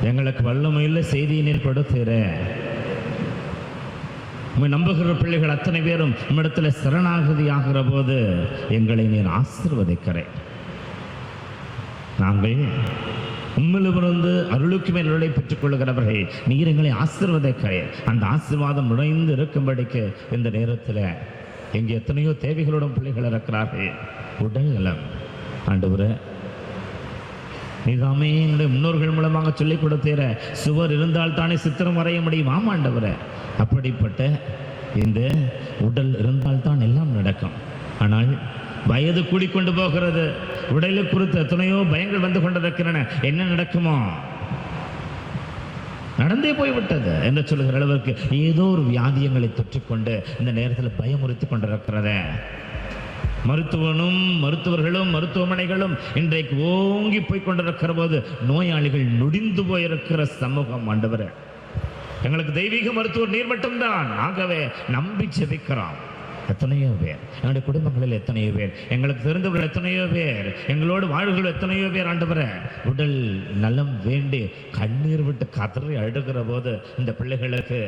G: எங்களுக்கு வல்லமையுள்ள செய்தியை நீர் கொடுத்தீர. உம்மை நம்புகிற பிள்ளைகள் அத்தனை பேரும் உம்மிடத்தில் சரணாகதி ஆகிற போது எங்களை நீர் ஆசீர்வதிக்கிறே. நாங்கள் உம்மிலிருந்து அருளுக்கு மேல் அருளை பெற்றுக் கொள்கிறவர்கள் நீர் எங்களை ஆசீர்வதிக்கிறே. அந்த ஆசீர்வாதம் நுழைந்து இருக்கும்படிக்கு இந்த நேரத்தில் எங்கே எத்தனையோ தேவைகளுடன் பிள்ளைகள் இருக்கிறார்கள். உடல் நலம் ஆண்டவரே, நீதாமே என்னுடைய முன்னோர்கள் மூலமாக சொல்லிக் கொடுத்தீர, சுவர் இருந்தால் தானே சித்திரம் வரைய முடியும். ஆமாண்டவரே, அப்படிப்பட்ட இந்த உடல் இருந்தால் தான் எல்லாம் நடக்கும். ஆனால் வயது கூடிக்கொண்டு போகிறது, உடலை குறித்து எத்தனையோ பயங்கள் வந்து கொண்டிருக்கின்றன. என்ன நடக்குமோ, நடந்தே போய்விட்டது என்று சொல்லுகிற அளவிற்கு ஏதோ ஒரு வியாதியங்களை தொற்றிக்கொண்டு இந்த நேரத்தில் பயமுறுத்தி கொண்டிருக்கிறது. மருத்துவனும் மருத்துவர்களும் மருத்துவமனைகளும் இன்றைக்கு ஓங்கி போய் கொண்டிருக்கிற போது நோயாளிகள் நொடிந்து போயிருக்கிற சமூகம் ஆண்டவரே, எங்களுக்கு தெய்வீக மருத்துவர் நீர் மட்டும்தான். ஆகவே நம்பி ஜெபிக்கிறோம். எத்தனையோ பேர் எங்களுடைய குடும்பங்களில், எத்தனையோ பேர் எங்களுக்கு தெரிந்தவர்கள், எத்தனையோ பேர் எங்களோடு வாழ்கள், எத்தனையோ பேர் ஆண்டவரே உடல் நலம் வேண்டி கண்ணீர் விட்டு கதறி அழுகிற போது இந்த பிள்ளைகளுக்கு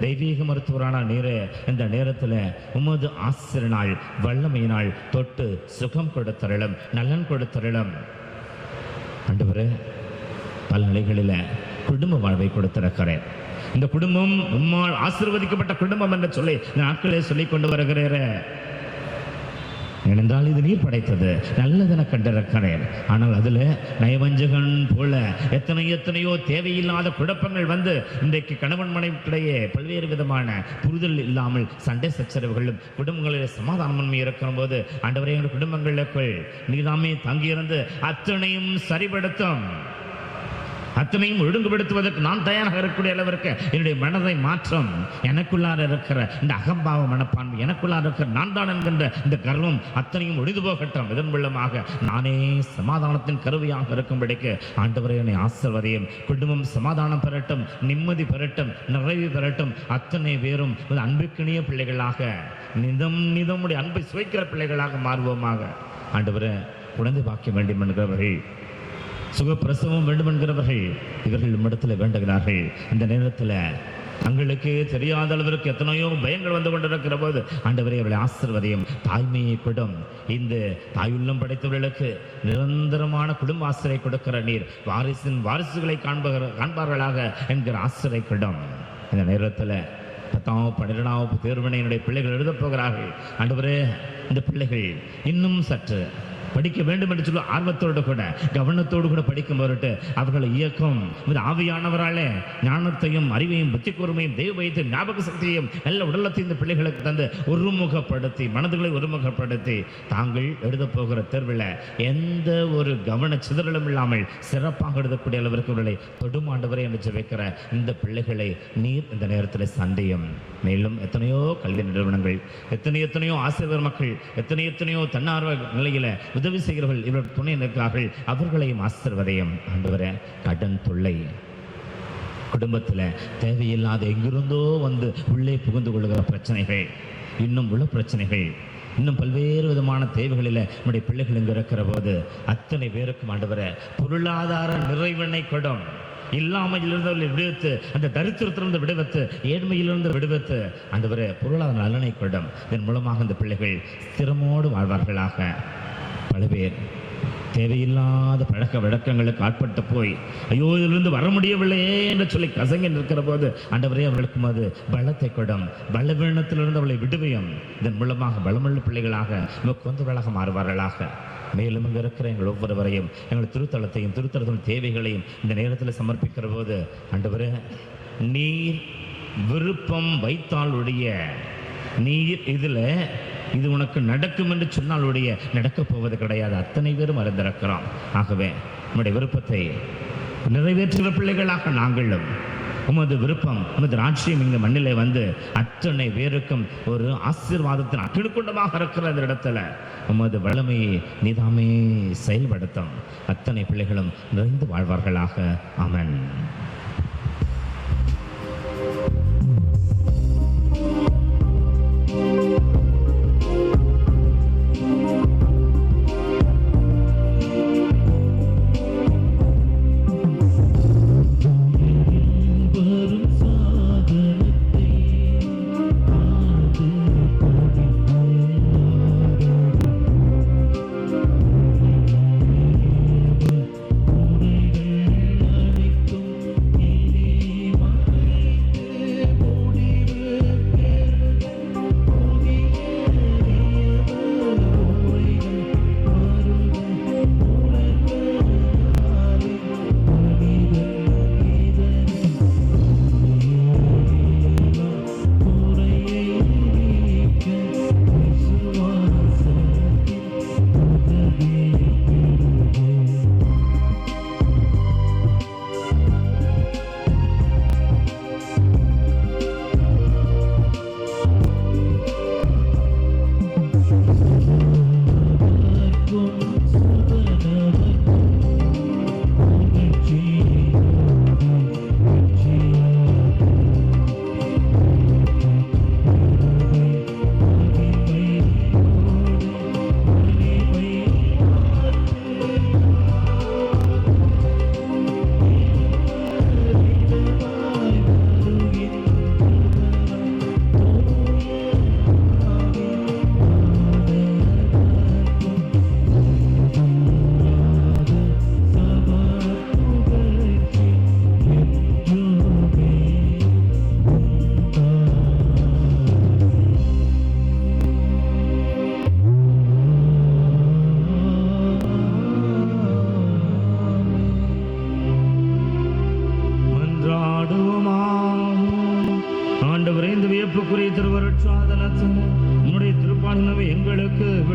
G: தெய்வீக மருத்துவரான நீரே இந்த நேரத்தில் உமது ஆசிரியனால் வல்லமையினால் தொட்டு சுகம் கொடுத்தருளும், நலன் கொடுத்தருளும். ஆண்டவரே, பல நிலைகளில் குடும்ப வாழ்வை கொடுத்திருக்கிறேன். இந்த குடும்பம் உம்மால் ஆசீர்வதிக்கப்பட்ட குடும்பம் என்று சொல்லி இந்த நாட்களே சொல்லிக் கொண்டு வருகிறேன். ஏனென்றால் இது நீர் படைத்தது நல்லதென கண்டிருக்கிறேன். ஆனால் அதில் நயவஞ்சகன் போல எத்தனையோ தேவையில்லாத குழப்பங்கள் வந்து இன்றைக்கு கணவன் மனைவிக்கிடையே பல்வேறு விதமான புரிதல் இல்லாமல் சண்டை சச்சரவுகளும் குடும்பங்களில் சமாதானமின்மை இருக்கிற போது ஆண்டவரே, எங்கள் குடும்பங்களுக்குள் நீதாமே தங்கியிருந்து அத்தனையும் சரிபடுத்தும், அத்தனையும் ஒழுங்குபடுத்துவதற்கு நான் தயாராக இருக்கக்கூடிய அளவிற்கு என்னுடைய மனதை மாற்றம், எனக்குள்ளார இருக்கிற இந்த அகம்பாவ மனப்பான்மை, எனக்குள்ளார இருக்கிற நான் தான் என்கின்ற இந்த கர்வம் அத்தனையும் ஒழிந்து போகட்டும். இதன் மூலமாக நானே சமாதானத்தின் கருவியாக இருக்கும்படிக்கு ஆண்டவரே என்னை ஆசீர்வதியும். குடும்பம் சமாதானம் பெறட்டும், நிம்மதி பெறட்டும், நிறைவு பெறட்டும். அத்தனை பேரும் அன்புக்கினிய பிள்ளைகளாக, நிதமுடைய அன்பை சுவைக்கிற பிள்ளைகளாக மாறுவோமாக. ஆண்டவரே, குழந்தை பாக்கியம் வேண்டும் என்கிறவர்கள், சுகப்பிரசவம் வேண்டும் என்கிறவர்கள் இவர்கள் நம்மிடத்தில் வேண்டுகிறார்கள். இந்த நேரத்தில் தங்களுக்கு தெரியாத அளவிற்கு எத்தனையோ பயங்கள் வந்து கொண்டிருக்கிற போது ஆண்டவரே, அவர்களை ஆசீர்வதியும். தாய்மையை கொடும். இந்த தாயுள்ளம் படைத்தவர்களுக்கு நிரந்தரமான குடும்ப ஆசிரியை கொடுக்கிற நீர் வாரிசுகளை காண்பார்களாக என்கிற ஆசிரியை கொடும். இந்த நேரத்தில் 10ஆம் 12ஆம் தேர்வினையினுடைய பிள்ளைகள் எழுதப் போகிறார்கள். ஆண்டவரே, இந்த பிள்ளைகள் இன்னும் சற்று படிக்க வேண்டும் என்று சொல்ல ஆர்வத்தோடு கூட கவனத்தோடு கூட படிக்கும் பொருட்டு அவர்களை இயக்கும் ஆவியானவராலே ஞானத்தையும் அறிவையும் புத்தி கூர்மையும் தெய்வ வைத்து ஞாபக சக்தியையும் நல்ல உடலத்தை இந்த பிள்ளைகளுக்கு தந்து ஒருமுகப்படுத்தி, மனதுகளை ஒருமுகப்படுத்தி தாங்கள் எழுதப் போகிற தேர்வில் எந்த ஒரு கவன சிதறலும் இல்லாமல் சிறப்பாக எழுதக்கூடிய அளவிற்கு அவர்களை தொடுமாண்டவரை என்று வைக்கிற இந்த பிள்ளைகளை நீர் இந்த நேரத்தில் சந்தையும். மேலும் எத்தனையோ கல்வி நிறுவனங்கள், எத்தனையோ ஆசிரியர் மக்கள், எத்தனையோ தன்னார்வ நிலையில உதவி செய்கிறவர்கள் இவர்கள் துணை நிற்கிறார்கள். அவர்களையும் ஆசீர்வதியும். ஆண்டவரே, கடன் தொல்லை, குடும்பத்தில் தேவையில்லாத எங்கிருந்தோ வந்து உள்ளே புகுந்து கொள்ளுகிற பிரச்சனைகள், இன்னும் உள்ள பிரச்சனைகள், இன்னும் பல்வேறு விதமான தேவைகளில் நம்முடைய பிள்ளைகள் இங்கு இருக்கிற போது அத்தனை பேருக்கும் ஆண்டவரே பொருளாதார நிறைவினை கொடும். இல்லாமையிலிருந்து விடுவித்து, அந்த தரித்திரத்திலிருந்து விடுவித்து, ஏழ்மையிலிருந்து விடுவித்து ஆண்டவரே பொருளாதார நலனை கொடும். இதன் மூலமாக இந்த பிள்ளைகள் ஸ்திரமோடு வாழ்வார்களாக. பல பேர் தேவையில்லாத பழக்க வழக்கங்களுக்கு ஆட்பட்டு போய் ஐயோ இதிலிருந்து வர முடியவில்லையே என்று சொல்லி கசங்கி நிற்கிற போது ஆண்டவரே அவர்களுக்கும் அது பலத்தை கொடும். பலவீனத்திலிருந்து அவளை விடுவியும். இதன் மூலமாக பலமுள்ள பிள்ளைகளாக கொந்தவர்களாக மாறுவார்களாக. மேலும் இங்கே இருக்கிற எங்கள் ஒவ்வொருவரையும், எங்கள் திருத்தலத்தையும் திருத்தலத்தின் தேவைகளையும் இந்த நேரத்தில் சமர்ப்பிக்கிற போது ஆண்டவரே, நீர் விருப்பம் வைத்தாலுடைய நீர் இதில் இது உனக்கு நடக்கும் என்று சொன்னாலுடைய நடக்கப் போவது கிடையாது. அத்தனை பேரும் அறிந்திருக்கிறோம். ஆகவே நம்முடைய விருப்பத்தை நிறைவேற்றுகிற பிள்ளைகளாக நாங்களும் உமது விருப்பம், உமது ராட்சியம் இங்கு மண்ணிலே வந்து அத்தனை பேருக்கும் ஒரு ஆசீர்வாதத்தின் அக்கிடுக்குண்டமாக இருக்கிற இந்த இடத்துல உமது வல்லமையை நீதாமே செயல்படுத்தும். அத்தனை பிள்ளைகளும் நிறைந்து வாழ்வார்களாக. ஆமென்.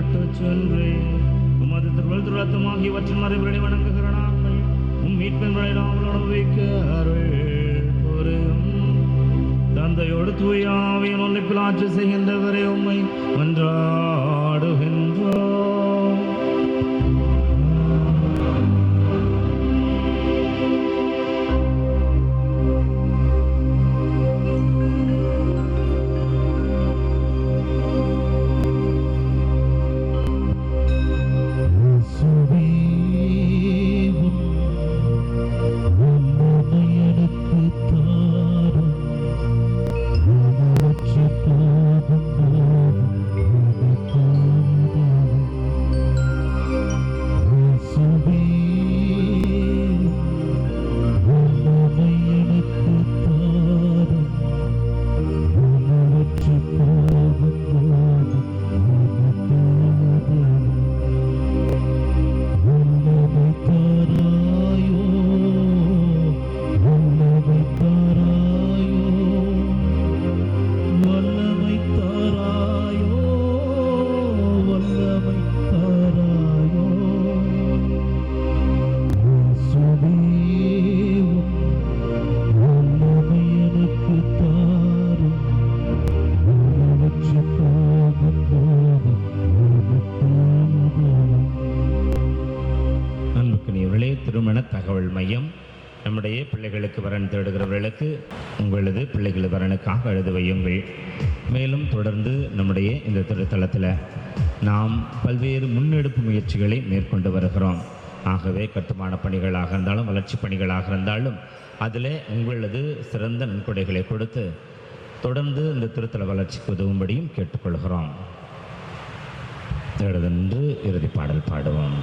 G: விட்டு சென்றேன். உமது திருவள் துரத்தமாகியவற்றின் மறைவுகளை வணங்குகிற நாங்கள் மீட்பின் விளையாமலோடு வைக்க அருள் புரியும். தந்தையோடு தூயாவின் ஒன்றிப்பில் ஆட்சி செய்கின்றவரே உம்மை மன்றாடுகின்றோம். திருமண தகவல் மையம் நம்முடைய பிள்ளைகளுக்கு வரன் தேடுகிறவர்களுக்கு உங்களது பிள்ளைகள் வரனுக்காக எழுத வையுங்கள். மேலும் தொடர்ந்து நம்முடைய இந்த திருத்தலத்தில் நாம் பல்வேறு முன்னெடுப்பு முயற்சிகளை மேற்கொண்டு வருகிறோம். ஆகவே கட்டுமான பணிகளாக இருந்தாலும் வளர்ச்சி பணிகளாக இருந்தாலும் அதில் உங்களது சிறந்த நன்கொடைகளை கொடுத்து தொடர்ந்து இந்த திருத்தல வளர்ச்சிக்கு உதவும்படியும் கேட்டுக்கொள்கிறோம். எழுதென்று இறுதி பாடல் பாடுவோம்.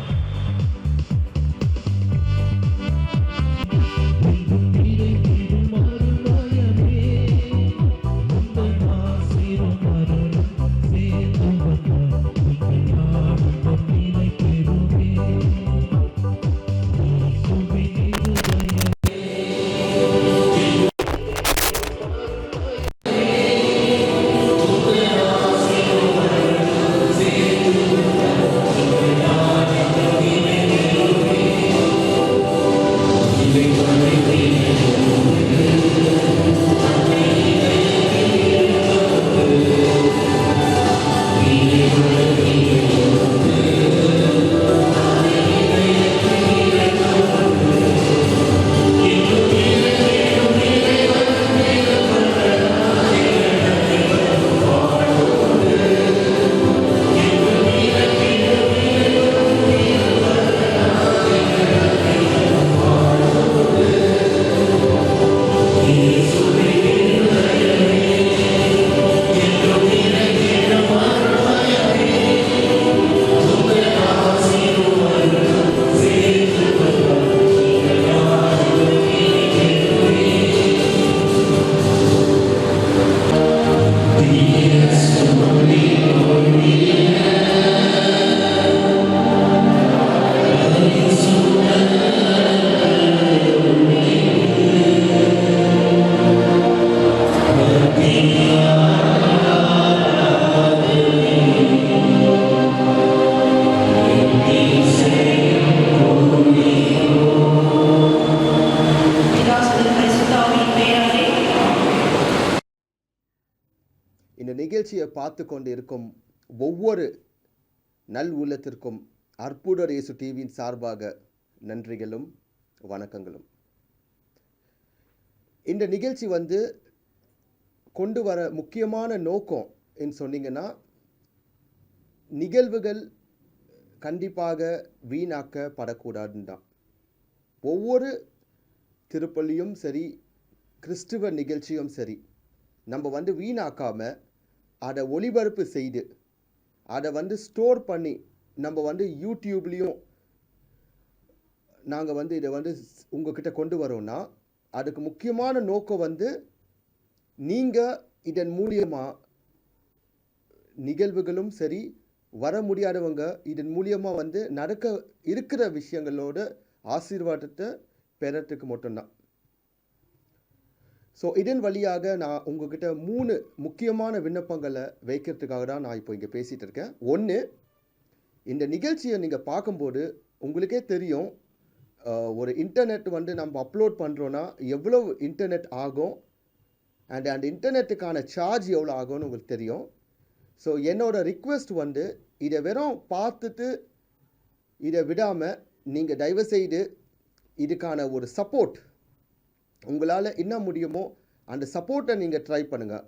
A: இந்த நிகழ்ச்சியை பார்த்து கொண்டு இருக்கும் ஒவ்வொரு நல் உள்ளத்திற்கும் அற்புதர் இயேசு டிவியின் சார்பாக நன்றிகளும் வணக்கங்களும். இந்த நிகழ்ச்சி கொண்டு வர முக்கியமான நோக்கம் என்று சொன்னீங்கன்னா, நிகழ்வுகள் கண்டிப்பாக வீணாக்கப்படக்கூடாதுன்னு தான். ஒவ்வொரு திருப்பலியும் சரி, கிறிஸ்துவ நிகழ்ச்சியும் சரி, நம்ம வீணாக்காமல் அதை ஒளிபரப்பு செய்து அதை ஸ்டோர் பண்ணி நம்ம யூடியூப்லேயும் நாங்கள் இதை உங்ககிட்ட கொண்டு வரோன்னா, அதுக்கு முக்கியமான நோக்கம் நீங்கள் இதன் மூலியமாக நிகழ்வுகளும் சரி, வர முடியாதவங்க இதன் மூலியமாக நடக்க இருக்கிற விஷயங்களோட ஆசீர்வாதத்தை பெறத்துக்கு மட்டும்தான். ஸோ இதன் வழியாக நான் உங்ககிட்ட 3 முக்கியமான விண்ணப்பங்களை வைக்கிறதுக்காக தான் நான் இப்போ இங்கே பேசிகிட்டு இருக்கேன். ஒன்று, இந்த நிகழ்ச்சியை நீங்கள் பார்க்கும்போது உங்களுக்கே தெரியும், ஒரு இன்டர்நெட் வந்து நம்ம அப்லோட் பண்ணுறோன்னா எவ்வளோ இன்டர்நெட் ஆகும், அண்ட் அந்த இன்டர்நெட்டுக்கான சார்ஜ் எவ்வளோ ஆகும்னு உங்களுக்கு தெரியும். ஸோ என்னோடய ரிக்வெஸ்ட் வந்து இதை வெறும் பார்த்துட்டு இதை விடாமல் நீங்கள் தயவுசெய்து இதுக்கான ஒரு சப்போர்ட் உங்களால் என்ன முடியுமோ அந்த சப்போர்ட்டை நீங்கள் ட்ரை பண்ணுங்கள்.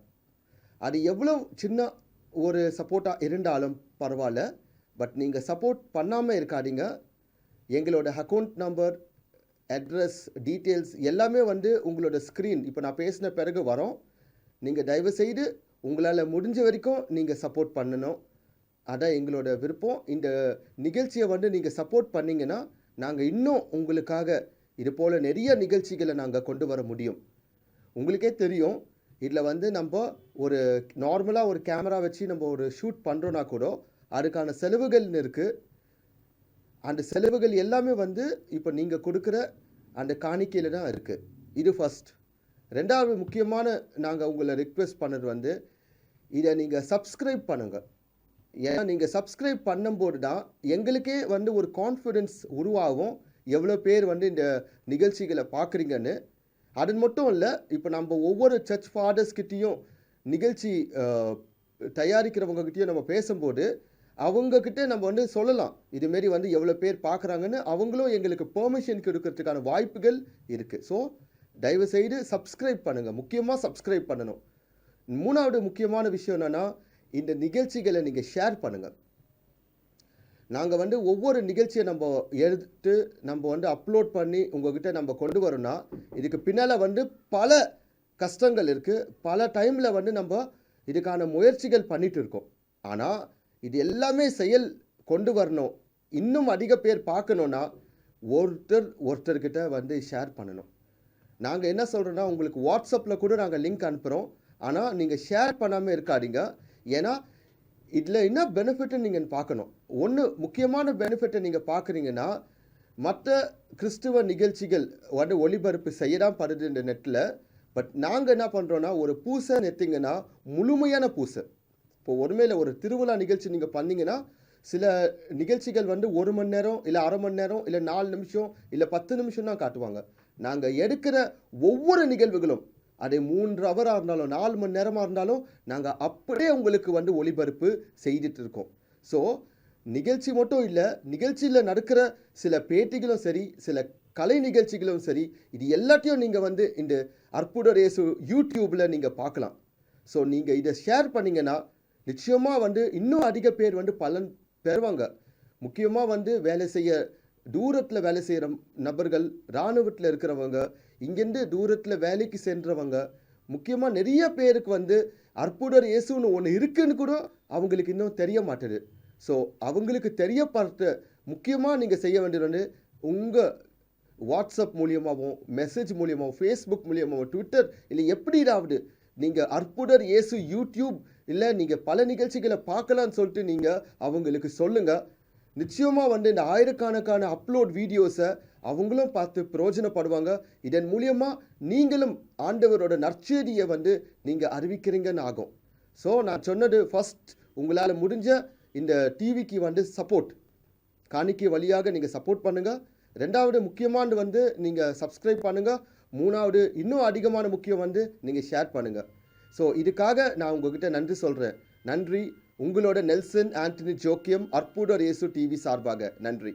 A: அது எவ்வளோ சின்ன ஒரு சப்போர்ட்டாக இருந்தாலும் பரவாயில்ல, பட் நீங்கள் சப்போர்ட் பண்ணாமல் இருக்காதீங்க. எங்களோட அக்கௌண்ட் நம்பர், அட்ரஸ், டீட்டெயில்ஸ் எல்லாமே வந்து உங்களோட ஸ்க்ரீன் இப்போ நான் பேசின பிறகு வரோம். நீங்கள் தயவுசெய்து உங்களால் முடிஞ்ச வரைக்கும் நீங்கள் சப்போர்ட் பண்ணணும். அதான் எங்களோட விருப்பம். இந்த நிகழ்ச்சியை வந்து நீங்கள் சப்போர்ட் பண்ணிங்கன்னா நாங்கள் இன்னும் உங்களுக்காக இது போல் நிறைய நிகழ்ச்சிகளை நாங்கள் கொண்டு வர முடியும். உங்களுக்கே தெரியும், இதில் வந்து நம்ம ஒரு நார்மலாக ஒரு கேமரா வச்சு நம்ம ஒரு ஷூட் பண்ணுறோன்னா கூட அதுக்கான செலவுகள்னு இருக்குது. அந்த செலவுகள் எல்லாமே வந்து இப்போ நீங்கள் கொடுக்குற அந்த காணிக்கையில் தான் இருக்குது. இது ஃபஸ்ட். ரெண்டாவது முக்கியமான நாங்கள் உங்களை ரிக்வெஸ்ட் பண்ணது வந்து இதை நீங்கள் சப்ஸ்கிரைப் பண்ணுங்கள். ஏன்னா நீங்கள் சப்ஸ்கிரைப் பண்ணும்போது தான் எங்களுக்கே வந்து ஒரு கான்ஃபிடென்ஸ் உருவாகும், எவ்வளோ பேர் வந்து இந்த நிகழ்ச்சிகளை பார்க்குறீங்கன்னு. அது மட்டும் இல்லை, இப்போ நம்ம ஒவ்வொரு சர்ச் ஃபாதர்ஸ்கிட்டையும் நிகழ்ச்சி தயாரிக்கிறவங்ககிட்டையும் நம்ம பேசும்போது அவங்கக்கிட்ட நம்ம வந்து சொல்லலாம், இதுமாரி வந்து எவ்வளோ பேர் பார்க்குறாங்கன்னு. அவங்களும் எங்களுக்கு பெர்மிஷன் கொடுக்கறதுக்கான வாய்ப்புகள் இருக்குது. ஸோ தயவுசெய்து சப்ஸ்கிரைப் பண்ணுங்கள், முக்கியமாக சப்ஸ்கிரைப் பண்ணணும். மூணாவது முக்கியமான விஷயம் என்னென்னா, இந்த நிகழ்ச்சிகளை நீங்கள் ஷேர் பண்ணுங்கள். நாங்கள் வந்து ஒவ்வொரு நிகழ்ச்சியை நம்ம எடுத்து நம்ம வந்து அப்லோட் பண்ணி உங்கள்கிட்ட நம்ம கொண்டு வரோன்னா இதுக்கு பின்னால் வந்து பல கஷ்டங்கள் இருக்குது. பல டைமில் வந்து நம்ம இதுக்கான முயற்சிகள் பண்ணிகிட்டு இருக்கோம். ஆனால் இது எல்லாமே செயல் கொண்டு வரணும், இன்னும் அதிக பேர் பார்க்கணுன்னா ஒருத்தர்கிட்ட வந்து ஷேர் பண்ணணும். நாங்கள் என்ன சொல்கிறோன்னா, உங்களுக்கு வாட்ஸ்அப்பில் கூட நாங்கள் லிங்க் அனுப்புகிறோம், ஆனால் நீங்கள் ஷேர் பண்ணாமல் இருக்காதீங்க. ஏன்னா இதில் என்ன பெனிஃபிட்னு நீங்கள் பார்க்கணும். ஒன்று முக்கியமான பெனிஃபிட்டை நீங்கள் பார்க்குறீங்கன்னா, மற்ற கிறிஸ்துவ நிகழ்ச்சிகள் வந்து ஒளிபரப்பு செய்யதான் படுது இந்த நெட்டில். பட் நாங்கள் என்ன பண்ணுறோன்னா, ஒரு பூசை நெத்திங்கன்னா முழுமையான பூசை. இப்போ ஒருமையில் ஒரு திருவிழா நிகழ்ச்சி நீங்கள் பண்ணிங்கன்னா சில நிகழ்ச்சிகள் வந்து 1 மணி நேரம் இல்லை அரை மணி நேரம் இல்லை 4 நிமிஷம் இல்லை 10 நிமிஷம் தான் காட்டுவாங்க. நாங்கள் எடுக்கிற ஒவ்வொரு நிகழ்வுகளும் அது 3 ஹவராக இருந்தாலும் 4 மணி நேரமாக இருந்தாலும் நாங்கள் அப்படியே உங்களுக்கு வந்து ஒளிபரப்பு செய்துட்டு இருக்கோம். ஸோ நிகழ்ச்சி மட்டும் இல்லை, நிகழ்ச்சியில் நடக்கிற சில பேட்டிகளும் சரி, சில கலை நிகழ்ச்சிகளும் சரி, இது எல்லாத்தையும் நீங்கள் வந்து இந்த அற்புதர் இயேசு யூடியூப்பில் நீங்கள் பார்க்கலாம். ஸோ நீங்கள் இதை ஷேர் பண்ணிங்கன்னா நிச்சயமாக வந்து இன்னும் அதிக பேர் வந்து பலன் பெறுவாங்க. முக்கியமாக வந்து தூரத்தில் வேலை செய்கிற நபர்கள், இராணுவத்தில் இருக்கிறவங்க, இங்கேருந்து தூரத்தில் வேலைக்கு சென்றவங்க, முக்கியமாக நிறைய பேருக்கு வந்து அற்புதர் இயேசுன்னு ஒன்று இருக்குன்னு கூட அவங்களுக்கு இன்னும் தெரிய மாட்டுது. ஸோ அவங்களுக்கு தெரியப்படுத்த முக்கியமாக நீங்கள் செய்ய வேண்டியது வந்து உங்கள் வாட்ஸ்அப் மூலியமாகவும், மெசேஜ் மூலியமாகவும், ஃபேஸ்புக் மூலியமாகவும், ட்விட்டர் இல்லை எப்படியாவது நீங்கள் அற்புதர் இயேசு யூடியூப் இல்லை நீங்கள் பல நிகழ்ச்சிகளை பார்க்கலான்னு சொல்லிட்டு நீங்கள் அவங்களுக்கு சொல்லுங்கள். நிச்சயமாக வந்து இந்த ஆயிரக்கணக்கான அப்லோட் வீடியோஸை அவங்களும் பார்த்து பிரயோஜனப்படுவாங்க. இதன் மூலியமாக நீங்களும் ஆண்டவரோட நற்செய்தியை வந்து நீங்கள் அறிவிக்கிறீங்கன்னு ஆகும். ஸோ நான் சொன்னது ஃபஸ்ட், உங்களால் முடிஞ்ச இந்த டிவிக்கு வந்து சப்போர்ட் காணிக்கை வழியாக நீங்கள் சப்போர்ட் பண்ணுங்கள். ரெண்டாவது முக்கியமானது வந்து நீங்கள் சப்ஸ்கிரைப் பண்ணுங்கள். மூணாவது இன்னும் அதிகமான முக்கியம் வந்து நீங்கள் ஷேர் பண்ணுங்கள். ஸோ இதுக்காக நான் உங்ககிட்ட நன்றி சொல்கிறேன். நன்றி. உங்களோட நெல்சன் ஆண்டனி ஜோக்கியம், அற்புதர் இயேசு டிவி சார்பாக நன்றி.